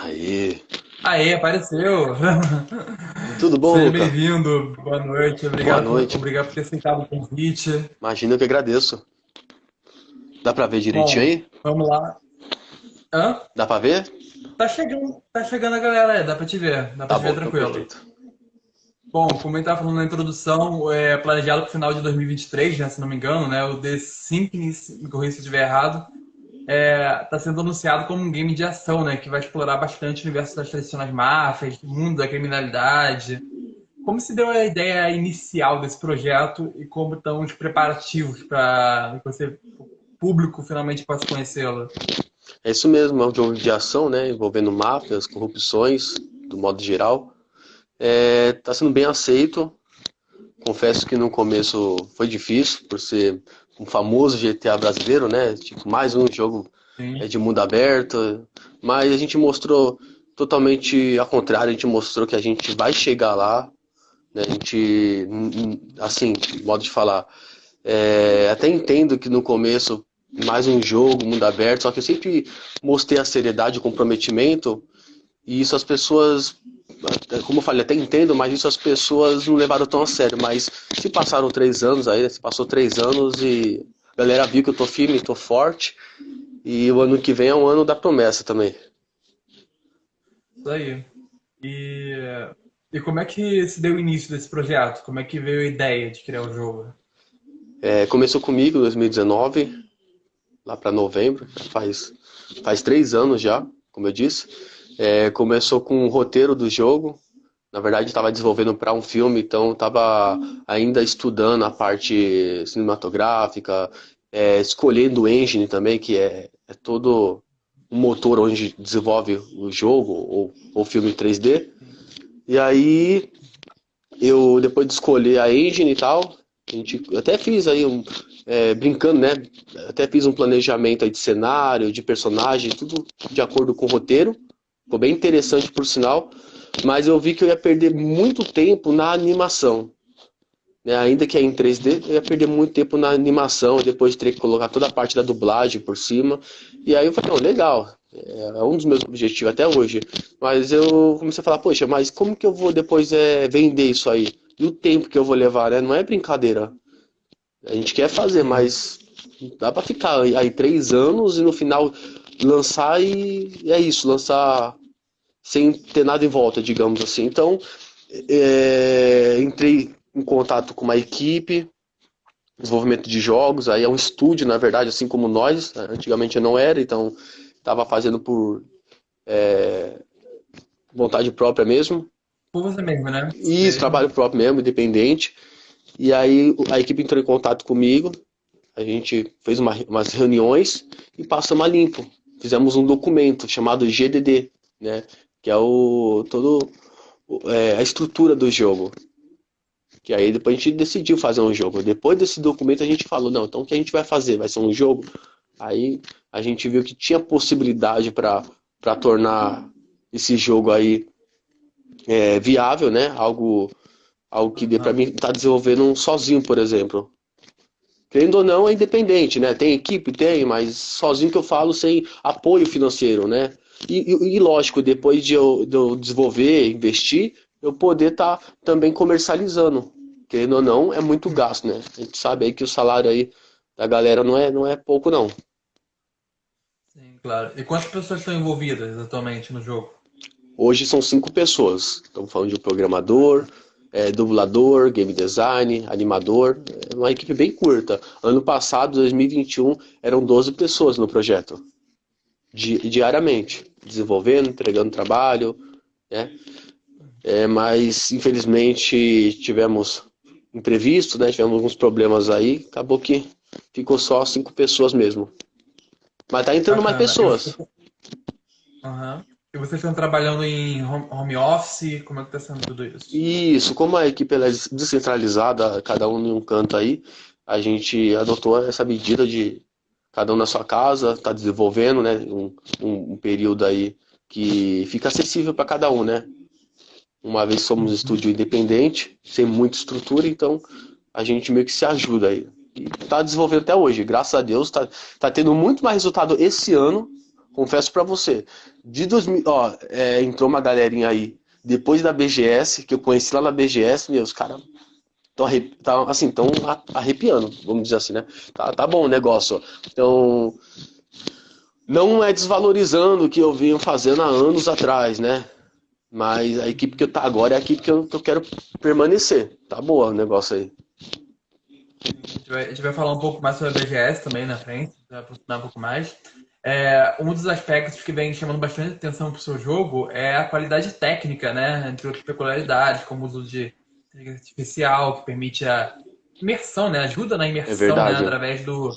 Aí, Aê, apareceu! tudo bom, Seja Luca? bem-vindo, boa noite, Boa noite. obrigado por ter aceitado o convite. Imagina, eu que agradeço. Dá pra ver direitinho Bom, aí? vamos lá. Hã? Dá pra ver? Tá chegando a galera aí, dá pra Tá te ver bom, então tranquilo. perfeito. Bom, como eu estava falando na introdução, é planejado para o final de 2023, né, se não me engano, né, o The Sinkness, me corrija se eu estiver errado, está sendo anunciado como um game de ação, né, que vai explorar bastante o universo das tradicionais máfias, o mundo da criminalidade. Como se deu a ideia inicial desse projeto e como estão os preparativos para que você, o público, finalmente possa conhecê-lo? É isso mesmo, é um jogo de ação, né? Envolvendo máfias, corrupções, do modo geral. Tá sendo bem aceito. Confesso que no começo foi difícil, por ser um famoso GTA brasileiro, né? Tipo, mais um jogo Sim. de mundo aberto. Mas a gente mostrou totalmente ao contrário, a gente mostrou que a gente vai chegar lá, né? A gente, assim, modo de falar, até entendo que no começo mais um jogo, mundo aberto, só que eu sempre mostrei a seriedade, o comprometimento, e isso as pessoas, como eu falei, até entendo, mas isso as pessoas não levaram tão a sério. Mas se passaram 3 anos aí, né? Se passou 3 anos e a galera viu que eu tô firme, tô forte, e o ano que vem é um ano da promessa também. Isso aí. E, e como é que se deu o início desse projeto? Como é que veio a ideia de criar o jogo? Começou comigo em 2019, lá para novembro, faz 3 anos já, como eu disse. Começou com o roteiro do jogo. Na verdade, estava desenvolvendo para um filme, então estava ainda estudando a parte cinematográfica, escolhendo o engine também, que é todo um motor onde desenvolve o jogo ou filme 3D. E aí, eu, depois de escolher a engine e tal, a gente até fiz aí brincando, né? Até fiz um planejamento aí de cenário, de personagem, tudo de acordo com o roteiro. Ficou bem interessante por sinal, mas eu vi que eu ia perder muito tempo na animação, né? Ainda que é em 3D, eu ia perder muito tempo na animação, e depois teria que colocar toda a parte da dublagem por cima. E aí eu falei, não, legal, é um dos meus objetivos até hoje. Mas eu comecei a falar, poxa, mas como que eu vou depois vender isso aí? E o tempo que eu vou levar, né? Não é brincadeira. A gente quer fazer, Sim. mas dá pra ficar aí 3 anos e no final lançar e é isso, lançar sem ter nada em volta, digamos assim. Então, entrei em contato com uma equipe, desenvolvimento de jogos, aí é um estúdio, na verdade, assim como nós, antigamente eu não era, então estava fazendo por vontade própria mesmo. Por você mesmo, né? E isso, Mesmo. trabalho próprio mesmo, independente. E aí a equipe entrou em contato comigo, a gente fez umas reuniões e passamos a limpo. Fizemos um documento chamado GDD, né? Que é a estrutura do jogo. Que aí depois a gente decidiu fazer um jogo. Depois desse documento a gente falou, não, então o que a gente vai fazer? Vai ser um jogo? Aí a gente viu que tinha possibilidade para tornar esse jogo aí viável, né? Algo que dê para Aham. mim estar desenvolvendo sozinho, por exemplo. Querendo ou não, é independente, né? Tem equipe, tem, mas sozinho que eu falo sem apoio financeiro, né? E lógico, depois de eu desenvolver, investir, eu poder estar também comercializando. Querendo ou não, é muito gasto, né? A gente sabe aí que o salário aí da galera não é pouco, não. Sim, claro. E quantas pessoas estão envolvidas atualmente no jogo? Hoje são 5 pessoas. Estamos falando de um programador, dublador, game design, animador. É uma equipe bem curta. Ano passado, 2021, eram 12 pessoas no projeto. Diariamente, desenvolvendo, entregando trabalho, né? Mas infelizmente tivemos imprevisto, né? Tivemos alguns problemas aí, acabou que ficou só 5 pessoas mesmo. Mas tá entrando mais Bacana. pessoas. Aham. E vocês estão trabalhando em home office? Como é que está sendo tudo isso? Isso, como a equipe ela é descentralizada, cada um em um canto aí, a gente adotou essa medida de cada um na sua casa, tá desenvolvendo, né? Um período aí que fica acessível para cada um, né? Uma vez somos Uhum. estúdio independente, sem muita estrutura, então a gente meio que se ajuda aí. E tá desenvolvendo até hoje, graças a Deus, tá tendo muito mais resultado esse ano confesso pra você, de 2000, ó, entrou uma galerinha aí, depois da BGS, que eu conheci lá na BGS, meu, os caras estão arrepiando, vamos dizer assim, né? Tá bom o negócio. Então, não é desvalorizando o que eu venho fazendo há anos atrás, né? Mas a equipe que eu tá agora é a equipe que eu quero permanecer. Tá boa o negócio aí. A gente vai falar um pouco mais sobre a BGS também na frente, vai aprofundar um pouco mais. Um dos aspectos que vem chamando bastante atenção para o seu jogo é a qualidade técnica, né? Entre outras peculiaridades, como o uso de inteligência artificial, que permite a imersão, né? Ajuda na É imersão, né? verdade. Através do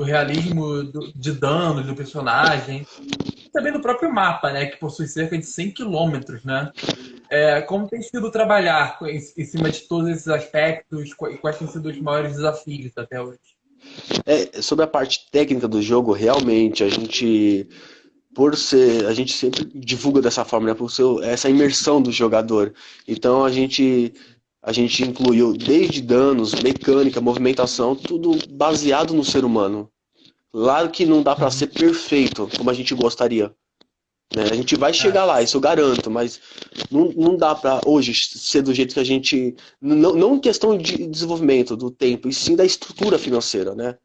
realismo de danos do personagem. E também do próprio mapa, né? Que possui cerca de 100 quilômetros, né? Como tem sido trabalhar em cima de todos esses aspectos e quais têm sido os maiores desafios até hoje? Sobre a parte técnica do jogo, realmente, a gente sempre divulga dessa forma, né? Por ser essa imersão do jogador. Então a gente incluiu desde danos, mecânica, movimentação, tudo baseado no ser humano. Claro que não dá para ser perfeito como a gente gostaria, né? A gente vai chegar lá, isso eu garanto, mas não dá para hoje ser do jeito que a gente. Não em questão de desenvolvimento do tempo, e sim da estrutura financeira, né?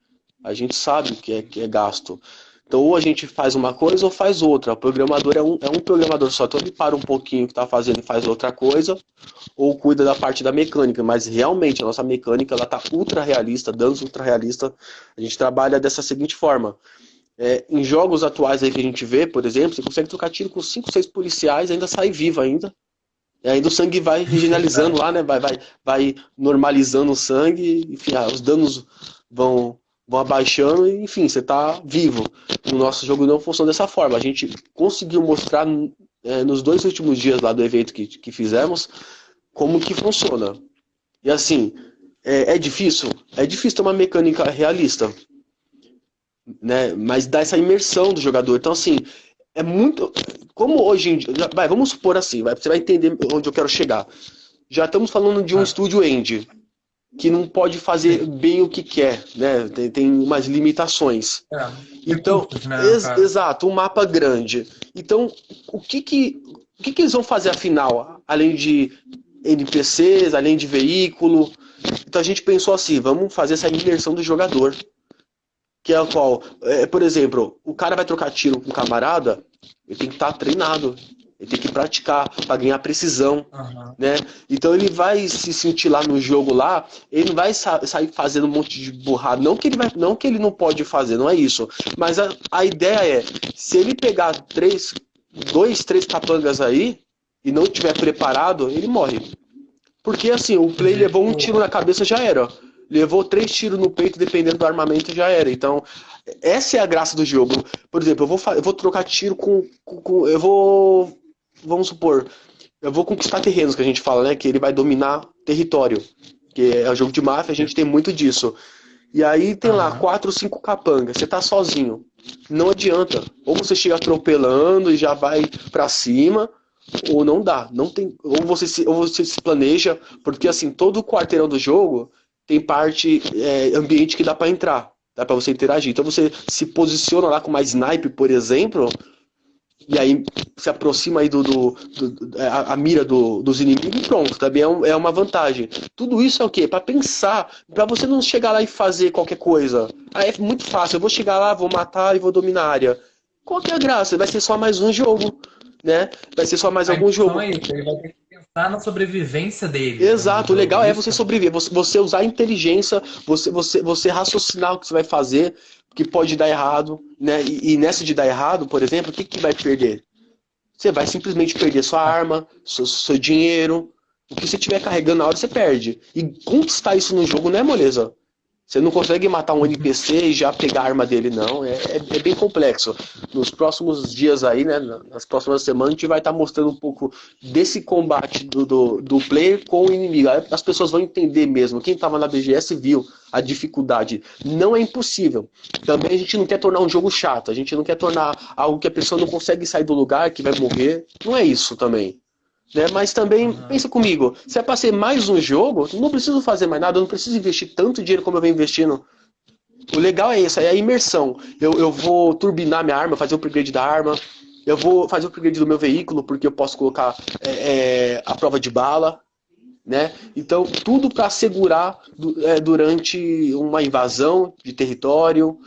A gente sabe que é gasto. Então, ou a gente faz uma coisa ou faz outra. O programador é um programador só. Então, ele para um pouquinho o que está fazendo e faz outra coisa, ou cuida da parte da mecânica. Mas, realmente, a nossa mecânica está ultra realista, danos ultra realista. A gente trabalha dessa seguinte forma. Em jogos atuais aí que a gente vê, por exemplo, você consegue trocar tiro com 5, 6 policiais, ainda sai vivo ainda. E ainda o sangue vai regionalizando lá, né? Vai normalizando o sangue, enfim, os danos vão abaixando e, enfim, você tá vivo. O nosso jogo não funciona dessa forma. A gente conseguiu mostrar nos 2 últimos dias lá do evento que fizemos como que funciona. E assim, é difícil? É difícil ter uma mecânica realista, né? Mas dá essa imersão do jogador. Então, assim, é muito. Como hoje em dia. Vamos supor assim, você vai entender onde eu quero chegar. Já estamos falando de um estúdio indie que não pode fazer bem o que quer, né? Tem umas limitações. Então, Recursos, né, exato, um mapa grande. Então, o que eles vão fazer afinal? Além de NPCs, além de veículo. Então a gente pensou assim, vamos fazer essa imersão do jogador. Que é a qual, por exemplo, o cara vai trocar tiro com um camarada, ele tem que estar treinado, ele tem que praticar para ganhar precisão, né? Então ele vai se sentir lá no jogo lá, ele não vai sair fazendo um monte de burrada, não que ele não pode fazer, não é isso. Mas a ideia é, se ele pegar 2, 3 capangas aí e não estiver preparado, ele morre. Porque assim, o play levou um tiro na cabeça, já era. Levou 3 tiros no peito, dependendo do armamento, já era. Então, essa é a graça do jogo. Por exemplo, eu vou trocar tiro eu vou. Vamos supor, eu vou conquistar terrenos, que a gente fala, né? Que ele vai dominar território. Que é o jogo de máfia, a gente tem muito disso. E aí tem lá 4, 5 capangas, você tá sozinho. Não adianta. Ou você chega atropelando e já vai pra cima, ou não dá. Não tem, ou você se planeja, porque assim, todo o quarteirão do jogo tem parte ambiente que dá pra entrar. Dá pra você interagir. Então você se posiciona lá com uma sniper, por exemplo, e aí se aproxima aí a mira dos inimigos e pronto, também é uma vantagem. Tudo isso é o quê? Para pensar, para você não chegar lá e fazer qualquer coisa. Aí é muito fácil, eu vou chegar lá, vou matar e vou dominar a área. Qual que é a graça? Vai ser só mais um jogo, né? Vai ser só mais algum jogo. É isso, ele vai ter que pensar na sobrevivência dele. Exato, o legal é você sobreviver, você usar a inteligência, você raciocinar o que você vai fazer, que pode dar errado, né? E nessa de dar errado, por exemplo, o que vai perder? Você vai simplesmente perder sua arma, seu dinheiro, o que você estiver carregando na hora você perde. E conquistar isso no jogo não é moleza. Você não consegue matar um NPC e já pegar a arma dele, não. É bem complexo. Nos próximos dias aí, né, nas próximas semanas, a gente vai estar mostrando um pouco desse combate do player com o inimigo. Aí as pessoas vão entender mesmo. Quem estava na BGS viu a dificuldade. Não é impossível. Também a gente não quer tornar um jogo chato. A gente não quer tornar algo que a pessoa não consegue sair do lugar, que vai morrer. Não é isso também. Né? Mas também, pensa comigo, se é para ser mais um jogo, não preciso fazer mais nada, eu não preciso investir tanto dinheiro como eu venho investindo. O legal é isso, é a imersão. Eu vou turbinar minha arma, fazer o upgrade da arma. Eu vou fazer o upgrade do meu veículo, porque eu posso colocar a prova de bala, né? Então, tudo para assegurar durante uma invasão de território,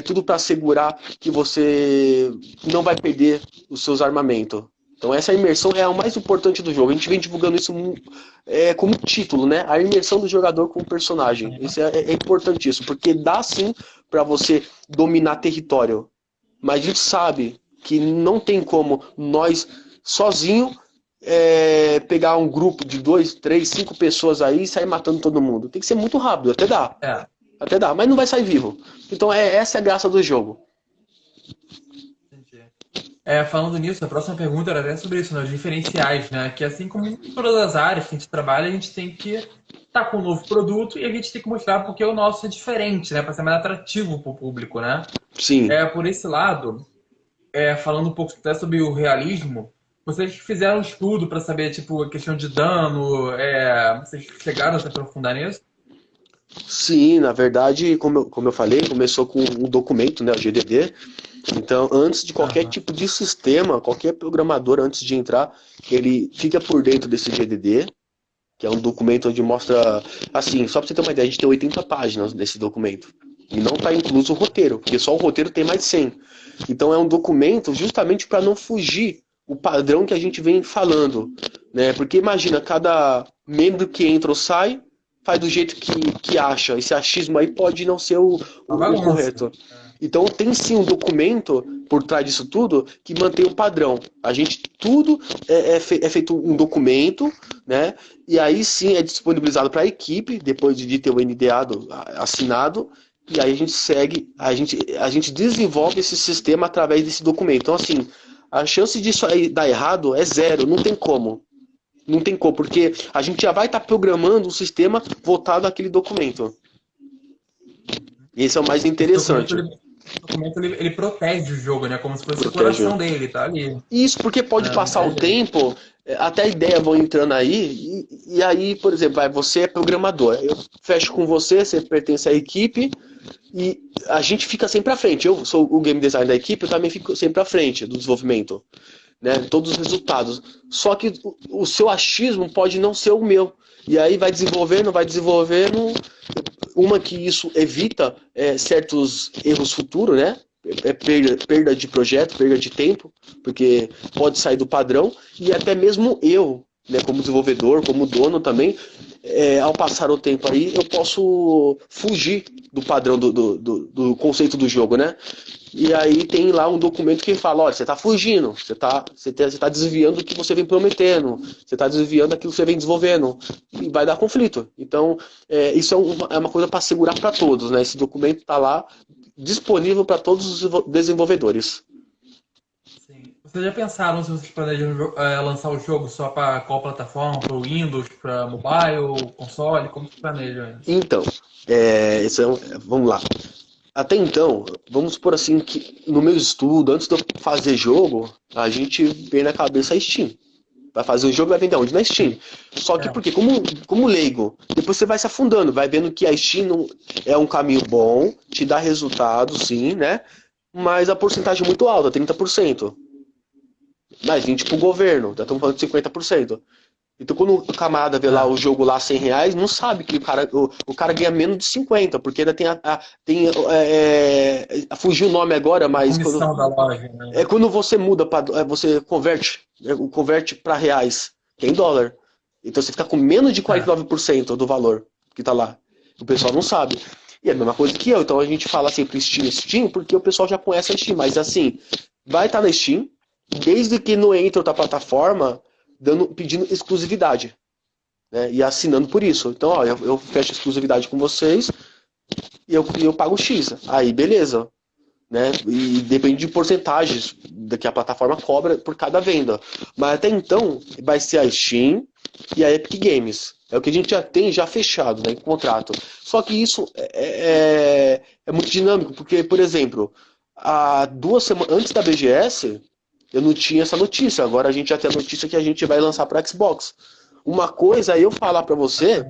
tudo para assegurar que você não vai perder os seus armamentos. Então, essa imersão é a mais importante do jogo. A gente vem divulgando isso como título, né? A imersão do jogador com o personagem. Isso é importantíssimo, porque dá sim para você dominar território. Mas a gente sabe que não tem como nós, sozinho, pegar um grupo de 2, 3, 5 pessoas aí e sair matando todo mundo. Tem que ser muito rápido, até dá, mas não vai sair vivo. Então essa é a graça do jogo. Entendi. Falando nisso, a próxima pergunta era até sobre isso, né? Os diferenciais, né? Que assim como em todas as áreas que a gente trabalha, a gente tem que estar com um novo produto e a gente tem que mostrar porque o nosso é diferente, né? Para ser mais atrativo para o público, né? Sim. Por esse lado, falando um pouco até sobre o realismo, vocês fizeram um estudo para saber, tipo, a questão de dano, vocês chegaram a se aprofundar nisso? Sim, na verdade, como eu falei, começou com um documento, né, o GDD. Então, antes de qualquer tipo de sistema, qualquer programador, antes de entrar, ele fica por dentro desse GDD, que é um documento onde mostra, assim, só para você ter uma ideia, a gente tem 80 páginas desse documento. E não está incluso o roteiro, porque só o roteiro tem mais de 100. Então é um documento justamente para não fugir o padrão que a gente vem falando, né? Porque imagina, cada membro que entra ou sai faz do jeito que acha. Esse achismo aí pode não ser o correto. Então tem sim um documento por trás disso tudo que mantém o padrão. A gente, tudo é feito um documento, né? E aí sim é disponibilizado para a equipe, depois de ter o NDA assinado, e aí a gente segue, a gente desenvolve esse sistema através desse documento. Então assim, a chance disso aí dar errado é zero, não tem como. Não tem como, porque a gente já vai estar programando um sistema voltado àquele documento. Esse é o mais interessante. O documento ele protege o jogo, né? Como se fosse o coração dele, tá ali. Isso, porque pode passar o tempo, até a ideia vão entrando aí, e aí, por exemplo, você é programador, eu fecho com você, você pertence à equipe, e a gente fica sempre à frente. Eu sou o game designer da equipe, eu também fico sempre à frente do desenvolvimento, né? Todos os resultados. Só que o seu achismo pode não ser o meu. E aí vai desenvolvendo. Uma que isso evita certos erros futuros, né? Perda de projeto, perda de tempo, porque pode sair do padrão. E até mesmo eu, né, como desenvolvedor, como dono também, ao passar o tempo aí, eu posso fugir do padrão do conceito do jogo, né? E aí tem lá um documento que fala, olha, você está fugindo, você tá desviando do que você vem prometendo, você está desviando daquilo que você vem desenvolvendo, e vai dar conflito. Então, isso é uma coisa para assegurar para todos, né? Esse documento está lá disponível para todos os desenvolvedores. Sim. Vocês já pensaram se vocês planejam lançar o jogo só para qual plataforma? Para o Windows, para mobile, console? Como que planejam isso? Então, vamos lá. Até então, vamos supor assim que no meu estudo, antes de eu fazer jogo, a gente vem na cabeça a Steam. Vai fazer um jogo, vai vender onde? Na Steam. Só que porque, como leigo, depois você vai se afundando, vai vendo que a Steam é um caminho bom, te dá resultado, sim, né? Mas a porcentagem é muito alta, 30%. Mais 20% pro governo, já estamos falando de 50%. Então quando o camarada vê lá o jogo lá R$100, não sabe que o cara ganha menos de 50, porque ainda fugiu o nome agora, mas da loja, né? quando você muda para você converte para reais, que é em dólar. Então você fica com menos de 49% do valor que tá lá. O pessoal não sabe. E é a mesma coisa que eu. Então a gente fala sempre Steam, porque o pessoal já conhece a Steam, mas assim, vai estar na Steam, desde que não entre outra plataforma pedindo exclusividade, né? E assinando por isso. Então, ó, eu fecho exclusividade com vocês e eu pago X. Aí, beleza. Né? E depende de porcentagens que a plataforma cobra por cada venda. Mas até então, vai ser a Steam e a Epic Games. É o que a gente já tem fechado, né, em contrato. Só que isso é muito dinâmico, porque, por exemplo, há 2 semanas antes da BGS, eu não tinha essa notícia. Agora a gente já tem a notícia que a gente vai lançar para Xbox. Uma coisa é eu falar para você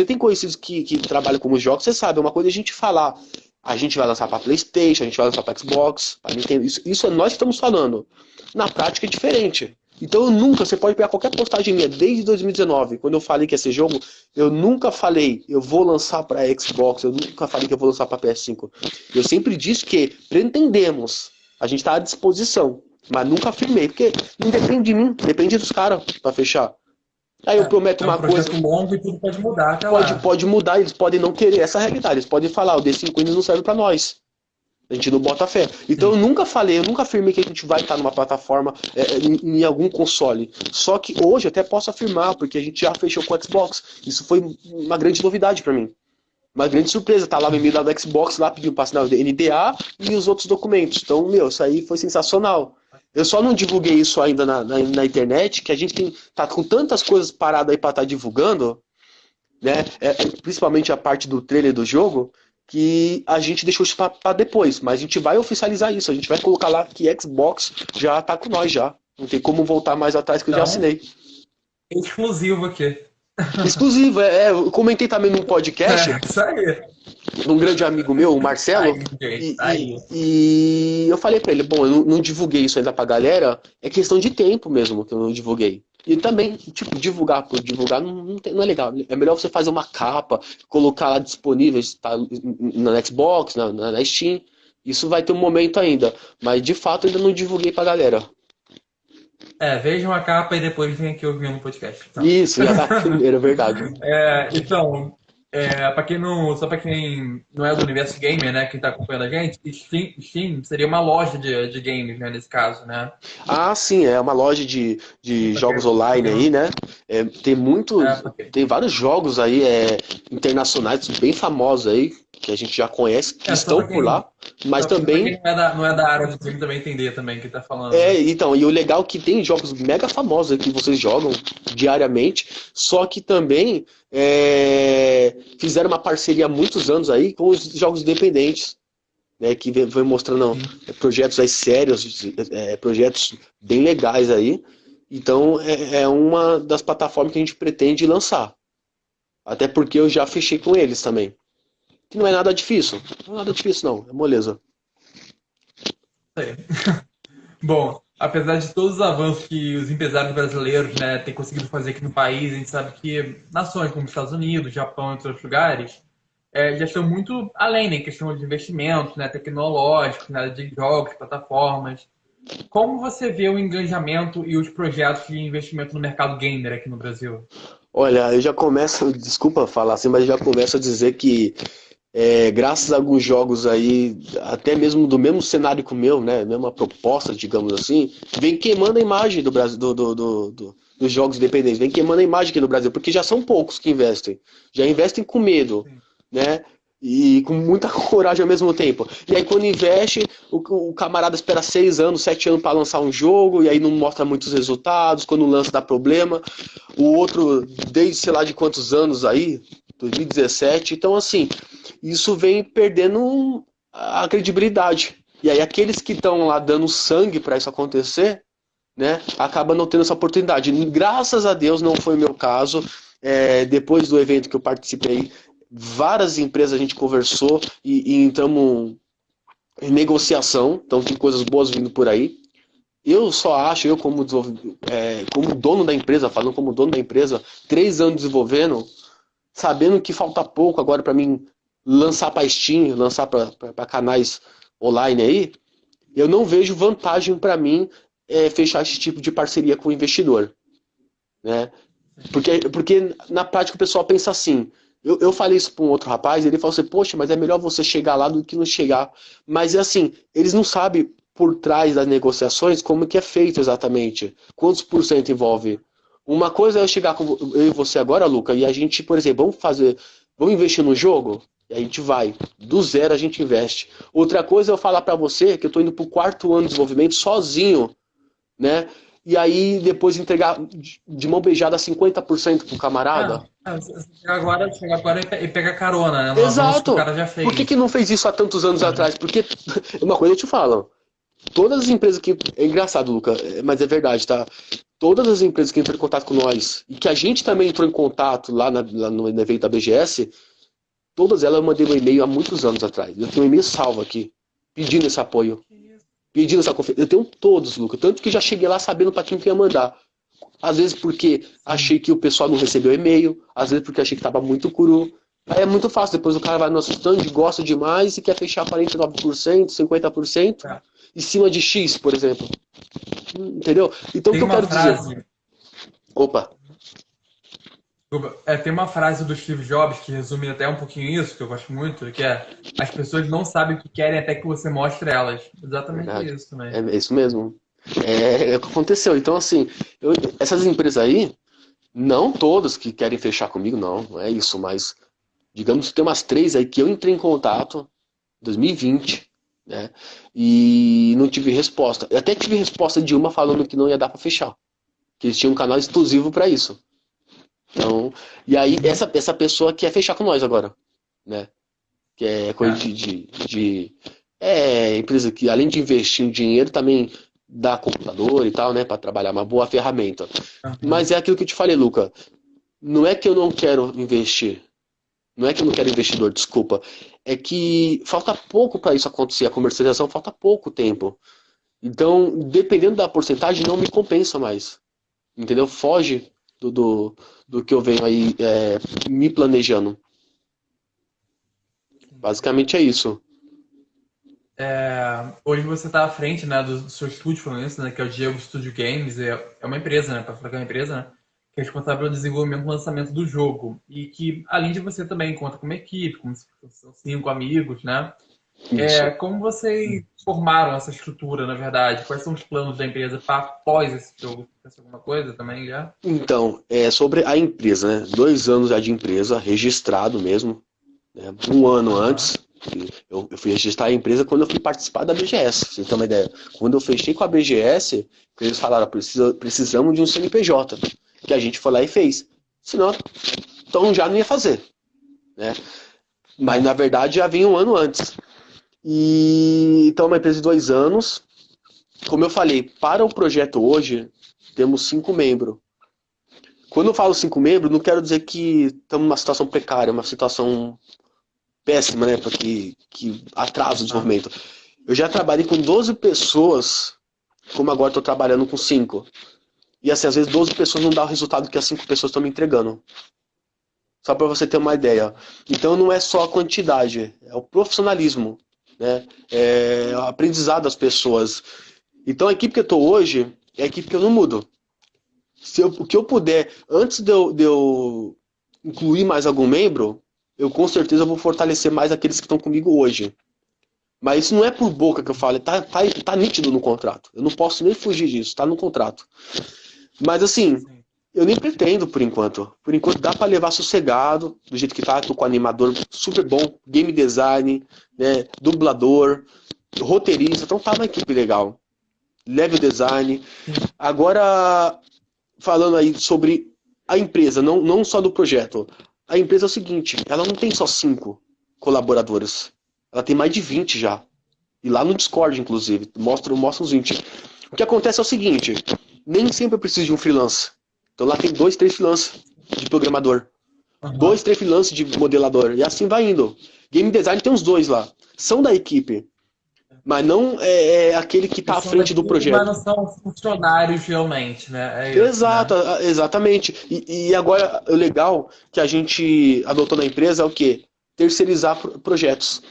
tem conhecidos que trabalham como jogos, você sabe, uma coisa é a gente falar A gente vai lançar para PlayStation, a gente vai lançar para Xbox, para Nintendo. Isso é nós que estamos falando. Na prática é diferente. Então eu nunca, você pode pegar qualquer postagem minha desde 2019, quando eu falei que ia ser jogo, eu nunca falei eu vou lançar para Xbox, eu nunca falei que eu vou lançar para PS5. Eu sempre disse que pretendemos, a gente está à disposição, mas nunca afirmei, porque não depende de mim, depende dos caras para fechar. Aí eu prometo uma coisa. É um projeto longo e tudo pode mudar até lá. lá. Pode mudar, eles podem não querer essa realidade, eles podem falar, o D5 ainda não serve para nós. A gente não bota fé. Então eu nunca falei, eu nunca afirmei que a gente vai estar numa plataforma em algum console. Só que hoje eu até posso afirmar, porque a gente já fechou com o Xbox. Isso foi uma grande novidade para mim. Uma grande surpresa. Tá lá no e-mail do Xbox, lá pedindo para assinar o NDA e os outros documentos. Então, isso aí foi sensacional. Eu só não divulguei isso ainda na internet, que a gente tá com tantas coisas paradas aí para estar divulgando, né? Principalmente a parte do trailer do jogo, que a gente deixou isso para depois, mas a gente vai oficializar isso, a gente vai colocar lá que Xbox já tá com nós já. Não tem como voltar mais atrás que eu já assinei. Exclusivo aqui. Exclusivo, eu comentei também num podcast. Isso aí. Um grande amigo meu, o Marcelo, e eu falei pra ele, bom, eu não divulguei isso ainda pra galera, é questão de tempo mesmo que eu não divulguei. E também, tipo, divulgar por divulgar não é legal. É melhor você fazer uma capa, colocar lá disponível, tá, na Xbox, na Steam. Isso vai ter um momento ainda. Mas, de fato, ainda não divulguei pra galera. Vejam a capa e depois vem aqui ouvir no podcast. Então. Isso, já tá primeiro, é verdade. Então, só para quem não é do universo gamer, né, quem tá acompanhando a gente, Steam seria uma loja de games, né, nesse caso, né? Ah, sim, é uma loja de jogos online aí, né? Tem vários jogos aí internacionais bem famosos aí, que a gente já conhece, que estão por lá, mas também... Quem não é da área de game também entender também o que tá falando. Então, e o legal é que tem jogos mega famosos aí que vocês jogam diariamente, só que também fizeram uma parceria há muitos anos aí com os jogos independentes, né, que vem mostrando projetos aí sérios, projetos bem legais aí. Então, é uma das plataformas que a gente pretende lançar. Até porque eu já fechei com eles também. Que não é nada difícil. Não é nada difícil, não. É moleza. Bom, apesar de todos os avanços que os empresários brasileiros, né, têm conseguido fazer aqui no país, a gente sabe que nações como Estados Unidos, Japão e outros lugares já estão muito além, né, em questão de investimentos, né, tecnológicos, né, de jogos, plataformas. Como você vê o engajamento e os projetos de investimento no mercado gamer aqui no Brasil? Olha, eu já começo, desculpa falar assim, mas já começo a dizer que graças a alguns jogos aí, até mesmo do mesmo cenário que o meu, né, mesma proposta, digamos assim, vem queimando a imagem do Brasil, dos jogos independentes, vem queimando a imagem aqui no Brasil, porque já são poucos que investem, já investem com medo, né, e com muita coragem ao mesmo tempo. E aí quando investe, o camarada espera 6 anos, 7 anos para lançar um jogo, e aí não mostra muitos resultados, quando lança dá problema. O outro, desde sei lá de quantos anos aí, 2017, então assim, isso vem perdendo a credibilidade. E aí aqueles que estão lá dando sangue para isso acontecer, né, acabam não tendo essa oportunidade. Graças a Deus não foi o meu caso. Depois do evento que eu participei, várias empresas a gente conversou e entramos em negociação, então tem coisas boas vindo por aí. Eu só acho, como dono da empresa, falando como dono da empresa, 3 anos desenvolvendo, sabendo que falta pouco agora para mim lançar para Steam, lançar para canais online aí, eu não vejo vantagem para mim fechar esse tipo de parceria com o investidor, né? Porque na prática o pessoal pensa assim. Eu falei isso para um outro rapaz, ele falou assim, poxa, mas é melhor você chegar lá do que não chegar. Mas é assim, eles não sabem por trás das negociações como que é feito exatamente. Quantos por cento envolve? Uma coisa é eu chegar com eu e você agora, Luca, e a gente, por exemplo, vamos investir no jogo? E a gente vai. Do zero a gente investe. Outra coisa é eu falar para você que eu estou indo para o 4º ano de desenvolvimento sozinho, né? E aí depois entregar de mão beijada 50% pro camarada. Chega agora e pega carona, né? Exato. Que o cara já fez. Por que não fez isso há tantos anos atrás? Porque, uma coisa eu te falo, todas as empresas que... É engraçado, Luca, mas é verdade, tá? Todas as empresas que entram em contato com nós, e que a gente também entrou em contato lá no evento da BGS, Todas elas eu mandei um e-mail há muitos anos atrás. Eu tenho um e-mail salvo aqui, pedindo esse apoio, pedindo essa confiança. Eu tenho todos, Lucas. Tanto que já cheguei lá sabendo para quem que ia mandar. Às vezes porque achei que o pessoal não recebeu e-mail, às vezes porque achei que estava muito cru. Aí é muito fácil, depois o cara vai no nosso stand, gosta demais e quer fechar 49%, 50% em cima de X, por exemplo. Entendeu? Então o que eu quero dizer? Opa! Tem uma frase do Steve Jobs que resume até um pouquinho isso, que eu gosto muito, que é: as pessoas não sabem o que querem até que você mostre elas. Exatamente Verdade. isso também. É isso mesmo. É o que aconteceu. Então, assim, essas empresas aí, não todas que querem fechar comigo, não é isso, mas digamos que tem umas 3 aí que eu entrei em contato em 2020, né? E não tive resposta. Eu até tive resposta de uma falando que não ia dar para fechar, que eles tinham um canal exclusivo para isso. Então, e aí essa pessoa quer fechar com nós agora, né? Que é coisa empresa que além de investir em dinheiro também dá computador e tal, né, para trabalhar, uma boa ferramenta. Mas é aquilo que eu te falei, Luca. Não é que eu não quero investir. Não é que eu não quero investidor, desculpa. É que falta pouco para isso acontecer, a comercialização falta pouco tempo. Então, dependendo da porcentagem, não me compensa mais. Entendeu? Foge do que eu venho aí me planejando. Basicamente é isso. Hoje você está à frente, né, do seu estúdio, falando isso, né, que é o Diego Studio Games. É uma empresa, né, para falar que é uma empresa, né, que é responsável pelo desenvolvimento e lançamento do jogo. E que, além de você também conta com uma equipe, como são 5 amigos, né? Como vocês formaram essa estrutura, na verdade? Quais são os planos da empresa para após esse jogo? Pensa alguma coisa também já? Então, sobre a empresa, né? 2 anos já de empresa, registrado mesmo, né? Um ano antes, eu fui registrar a empresa quando eu fui participar da BGS, pra você ter uma ideia. Quando eu fechei com a BGS, eles falaram, precisamos de um CNPJ, que a gente foi lá e fez. Senão, então já não ia fazer, né? Mas na verdade já vinha um ano antes. E então é uma empresa de 2 anos. Como eu falei, para o projeto hoje, temos 5 membros. Quando eu falo 5 membros, não quero dizer que estamos numa situação precária, uma situação péssima, né? Porque que atrasa o desenvolvimento. Eu já trabalhei com 12 pessoas, como agora estou trabalhando com 5. E assim, às vezes 12 pessoas não dá o resultado que as 5 pessoas estão me entregando. Só para você ter uma ideia. Então não é só a quantidade, é o profissionalismo, né? É o aprendizado das pessoas. Então a equipe que eu estou hoje é a equipe que eu não mudo. O que eu puder, antes de eu incluir mais algum membro, eu com certeza vou fortalecer mais aqueles que estão comigo hoje. Mas isso não é por boca que eu falo, tá nítido no contrato. Eu não posso nem fugir disso, tá no contrato. Mas assim, eu nem pretendo por enquanto. Por enquanto dá para levar sossegado, do jeito que tá, tô com animador super bom, game design, né, dublador, roteirista, então tá uma equipe legal. Level design. Agora, falando aí sobre a empresa, não só do projeto. A empresa é o seguinte, ela não tem só 5 colaboradores. Ela tem mais de 20 já. E lá no Discord, inclusive, mostra os 20. O que acontece é o seguinte, nem sempre eu preciso de um freelance. Então lá tem 2, 3 freelancers de programador. 2, 3 freelancers de modelador. E assim vai indo. Game design tem uns 2 lá. São da equipe. Mas não é aquele que está à frente do projeto. Mas não são funcionários realmente, né? Exato, né? Exatamente. E agora, o legal que a gente adotou na empresa é o quê? Terceirizar projetos.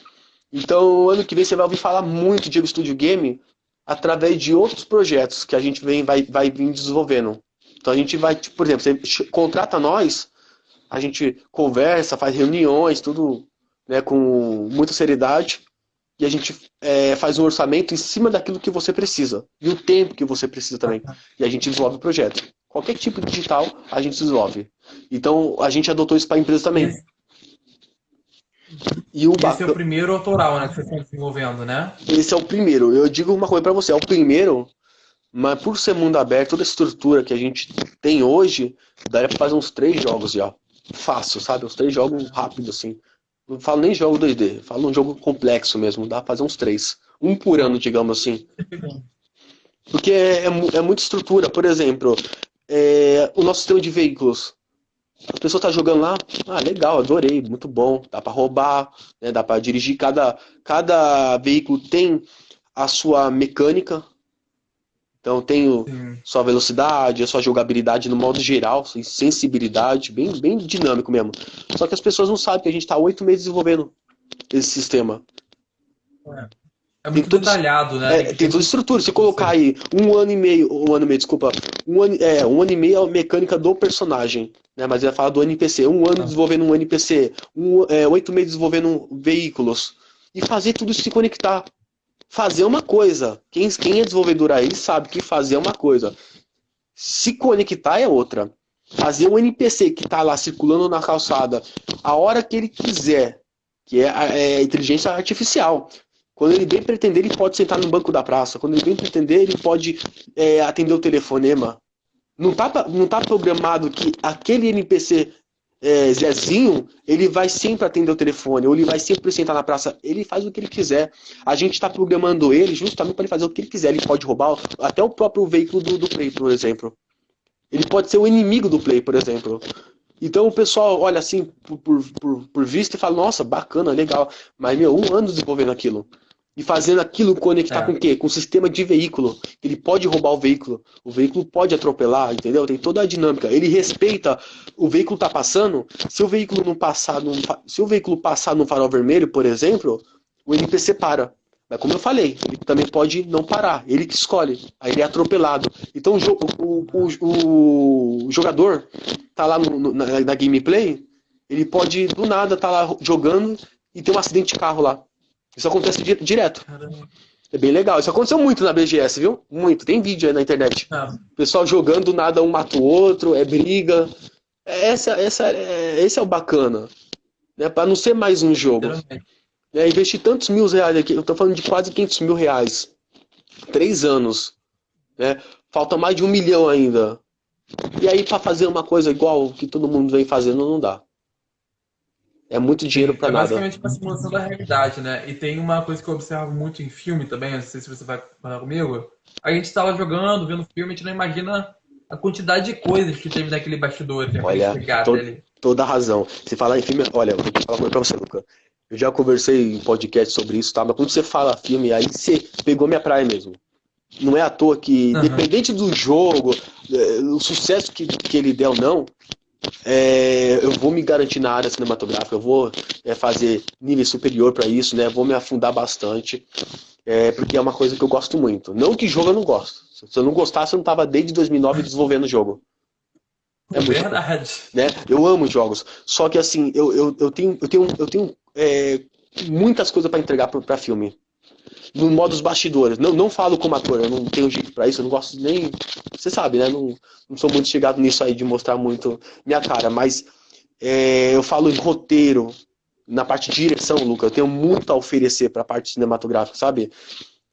Então, ano que vem você vai ouvir falar muito de Studio Game através de outros projetos que a gente vai vir desenvolvendo. Então, a gente vai, por exemplo, você contrata nós, a gente conversa, faz reuniões, tudo, né, com muita seriedade. E a gente faz um orçamento em cima daquilo que você precisa. E o tempo que você precisa também. E a gente desenvolve o projeto. Qualquer tipo de digital, a gente desenvolve. Então, a gente adotou isso para a empresa também. Esse é o primeiro autoral, né, que vocês estão desenvolvendo, né? Esse é o primeiro. Eu digo uma coisa para você. É o primeiro, mas por ser mundo aberto, toda a estrutura que a gente tem hoje, daria para fazer uns 3 jogos já. Fácil, sabe? Uns 3 jogos rápidos, assim. Não falo nem jogo 2D, falo um jogo complexo mesmo, dá pra fazer uns 3. Um por ano, digamos assim. Porque é muita estrutura. Por exemplo, o nosso sistema de veículos. A pessoa tá jogando lá, legal, adorei, muito bom, dá para roubar, né? Dá para dirigir, cada veículo tem a sua mecânica, então tem Sim. sua velocidade, a sua jogabilidade no modo geral, sensibilidade, bem dinâmico mesmo. Só que as pessoas não sabem que a gente está 8 meses desenvolvendo esse sistema. É Tem muito todo, detalhado, né? tem toda a estrutura. Se colocar aí desculpa, um ano e meio é a mecânica do personagem, né? Mas eu ia falar do NPC. Um ano Ah, desenvolvendo um NPC, 8 meses desenvolvendo veículos. E fazer tudo isso se conectar. Fazer uma coisa. Quem é desenvolvedor aí sabe que fazer é uma coisa. Se conectar é outra. Fazer um NPC que está lá circulando na calçada a hora que ele quiser, que é inteligência artificial. Quando ele bem pretender, ele pode sentar no banco da praça. Quando ele bem pretender, ele pode atender o telefonema. Não tá programado que aquele NPC Zezinho, ele vai sempre atender o telefone, ou ele vai sempre sentar na praça. Ele faz o que ele quiser. A gente está programando ele justamente para ele fazer o que ele quiser. Ele pode roubar até o próprio veículo do Play, por exemplo. Ele pode ser o inimigo do Play, por exemplo. Então o pessoal olha assim por vista e fala, nossa, bacana, legal. Mas, 1 ano desenvolvendo aquilo. E fazendo aquilo conectar com é. o quê? Com o sistema de veículo. Ele pode roubar o veículo pode atropelar, entendeu? Tem toda a dinâmica. Ele respeita, o veículo tá passando, se o veículo não passar, se o veículo passar no farol vermelho, por exemplo, o NPC para. Mas como eu falei, ele também pode não parar, ele que escolhe, aí ele é atropelado. Então o jogador tá lá na gameplay, ele pode do nada tá lá jogando e ter um acidente de carro lá. Isso acontece direto. Caramba. É bem legal. Isso aconteceu muito na BGS, viu? Muito. Tem vídeo aí na internet. Ah, Pessoal jogando, do nada um mata o outro, é briga. Esse é o bacana. Né? Para não ser mais um jogo. literalmente. Investir tantos mil reais aqui, eu tô falando de quase 500 mil reais. 3 anos. Né? Falta mais de 1 milhão ainda. E aí, para fazer uma coisa igual que todo mundo vem fazendo, não dá. É muito dinheiro Sim, para é nada. basicamente uma simulação da realidade, né? E tem uma coisa que eu observo muito em filme também, não sei se você vai falar comigo. A gente estava jogando, vendo filme, a gente não imagina a quantidade de coisas que teve naquele bastidor, né, pra gente Olha, chegar até ali. toda a razão. Se falar em filme, olha, eu vou te falar uma coisa pra você, Luca. Eu já conversei em podcast sobre isso, tá? Mas quando você fala filme, aí você pegou minha praia mesmo. Não é à toa que, Aham. independente do jogo, o sucesso que ele der ou não, eu vou me garantir na área cinematográfica, eu vou fazer nível superior para isso, né? Vou me afundar bastante, porque é uma coisa que eu gosto muito. Não que jogo eu não gosto. Se eu não gostasse, eu não tava desde 2009 desenvolvendo o jogo. É muito bom, Verdade. né? Eu amo jogos. Só que assim, eu tenho muitas coisas para entregar para filme. No modo dos bastidores. Não falo como ator, eu não tenho jeito para isso, eu não gosto nem. Você sabe, né? Não sou muito chegado nisso aí de mostrar muito minha cara, mas eu falo em roteiro, na parte de direção, Luca, eu tenho muito a oferecer para a parte cinematográfica, sabe?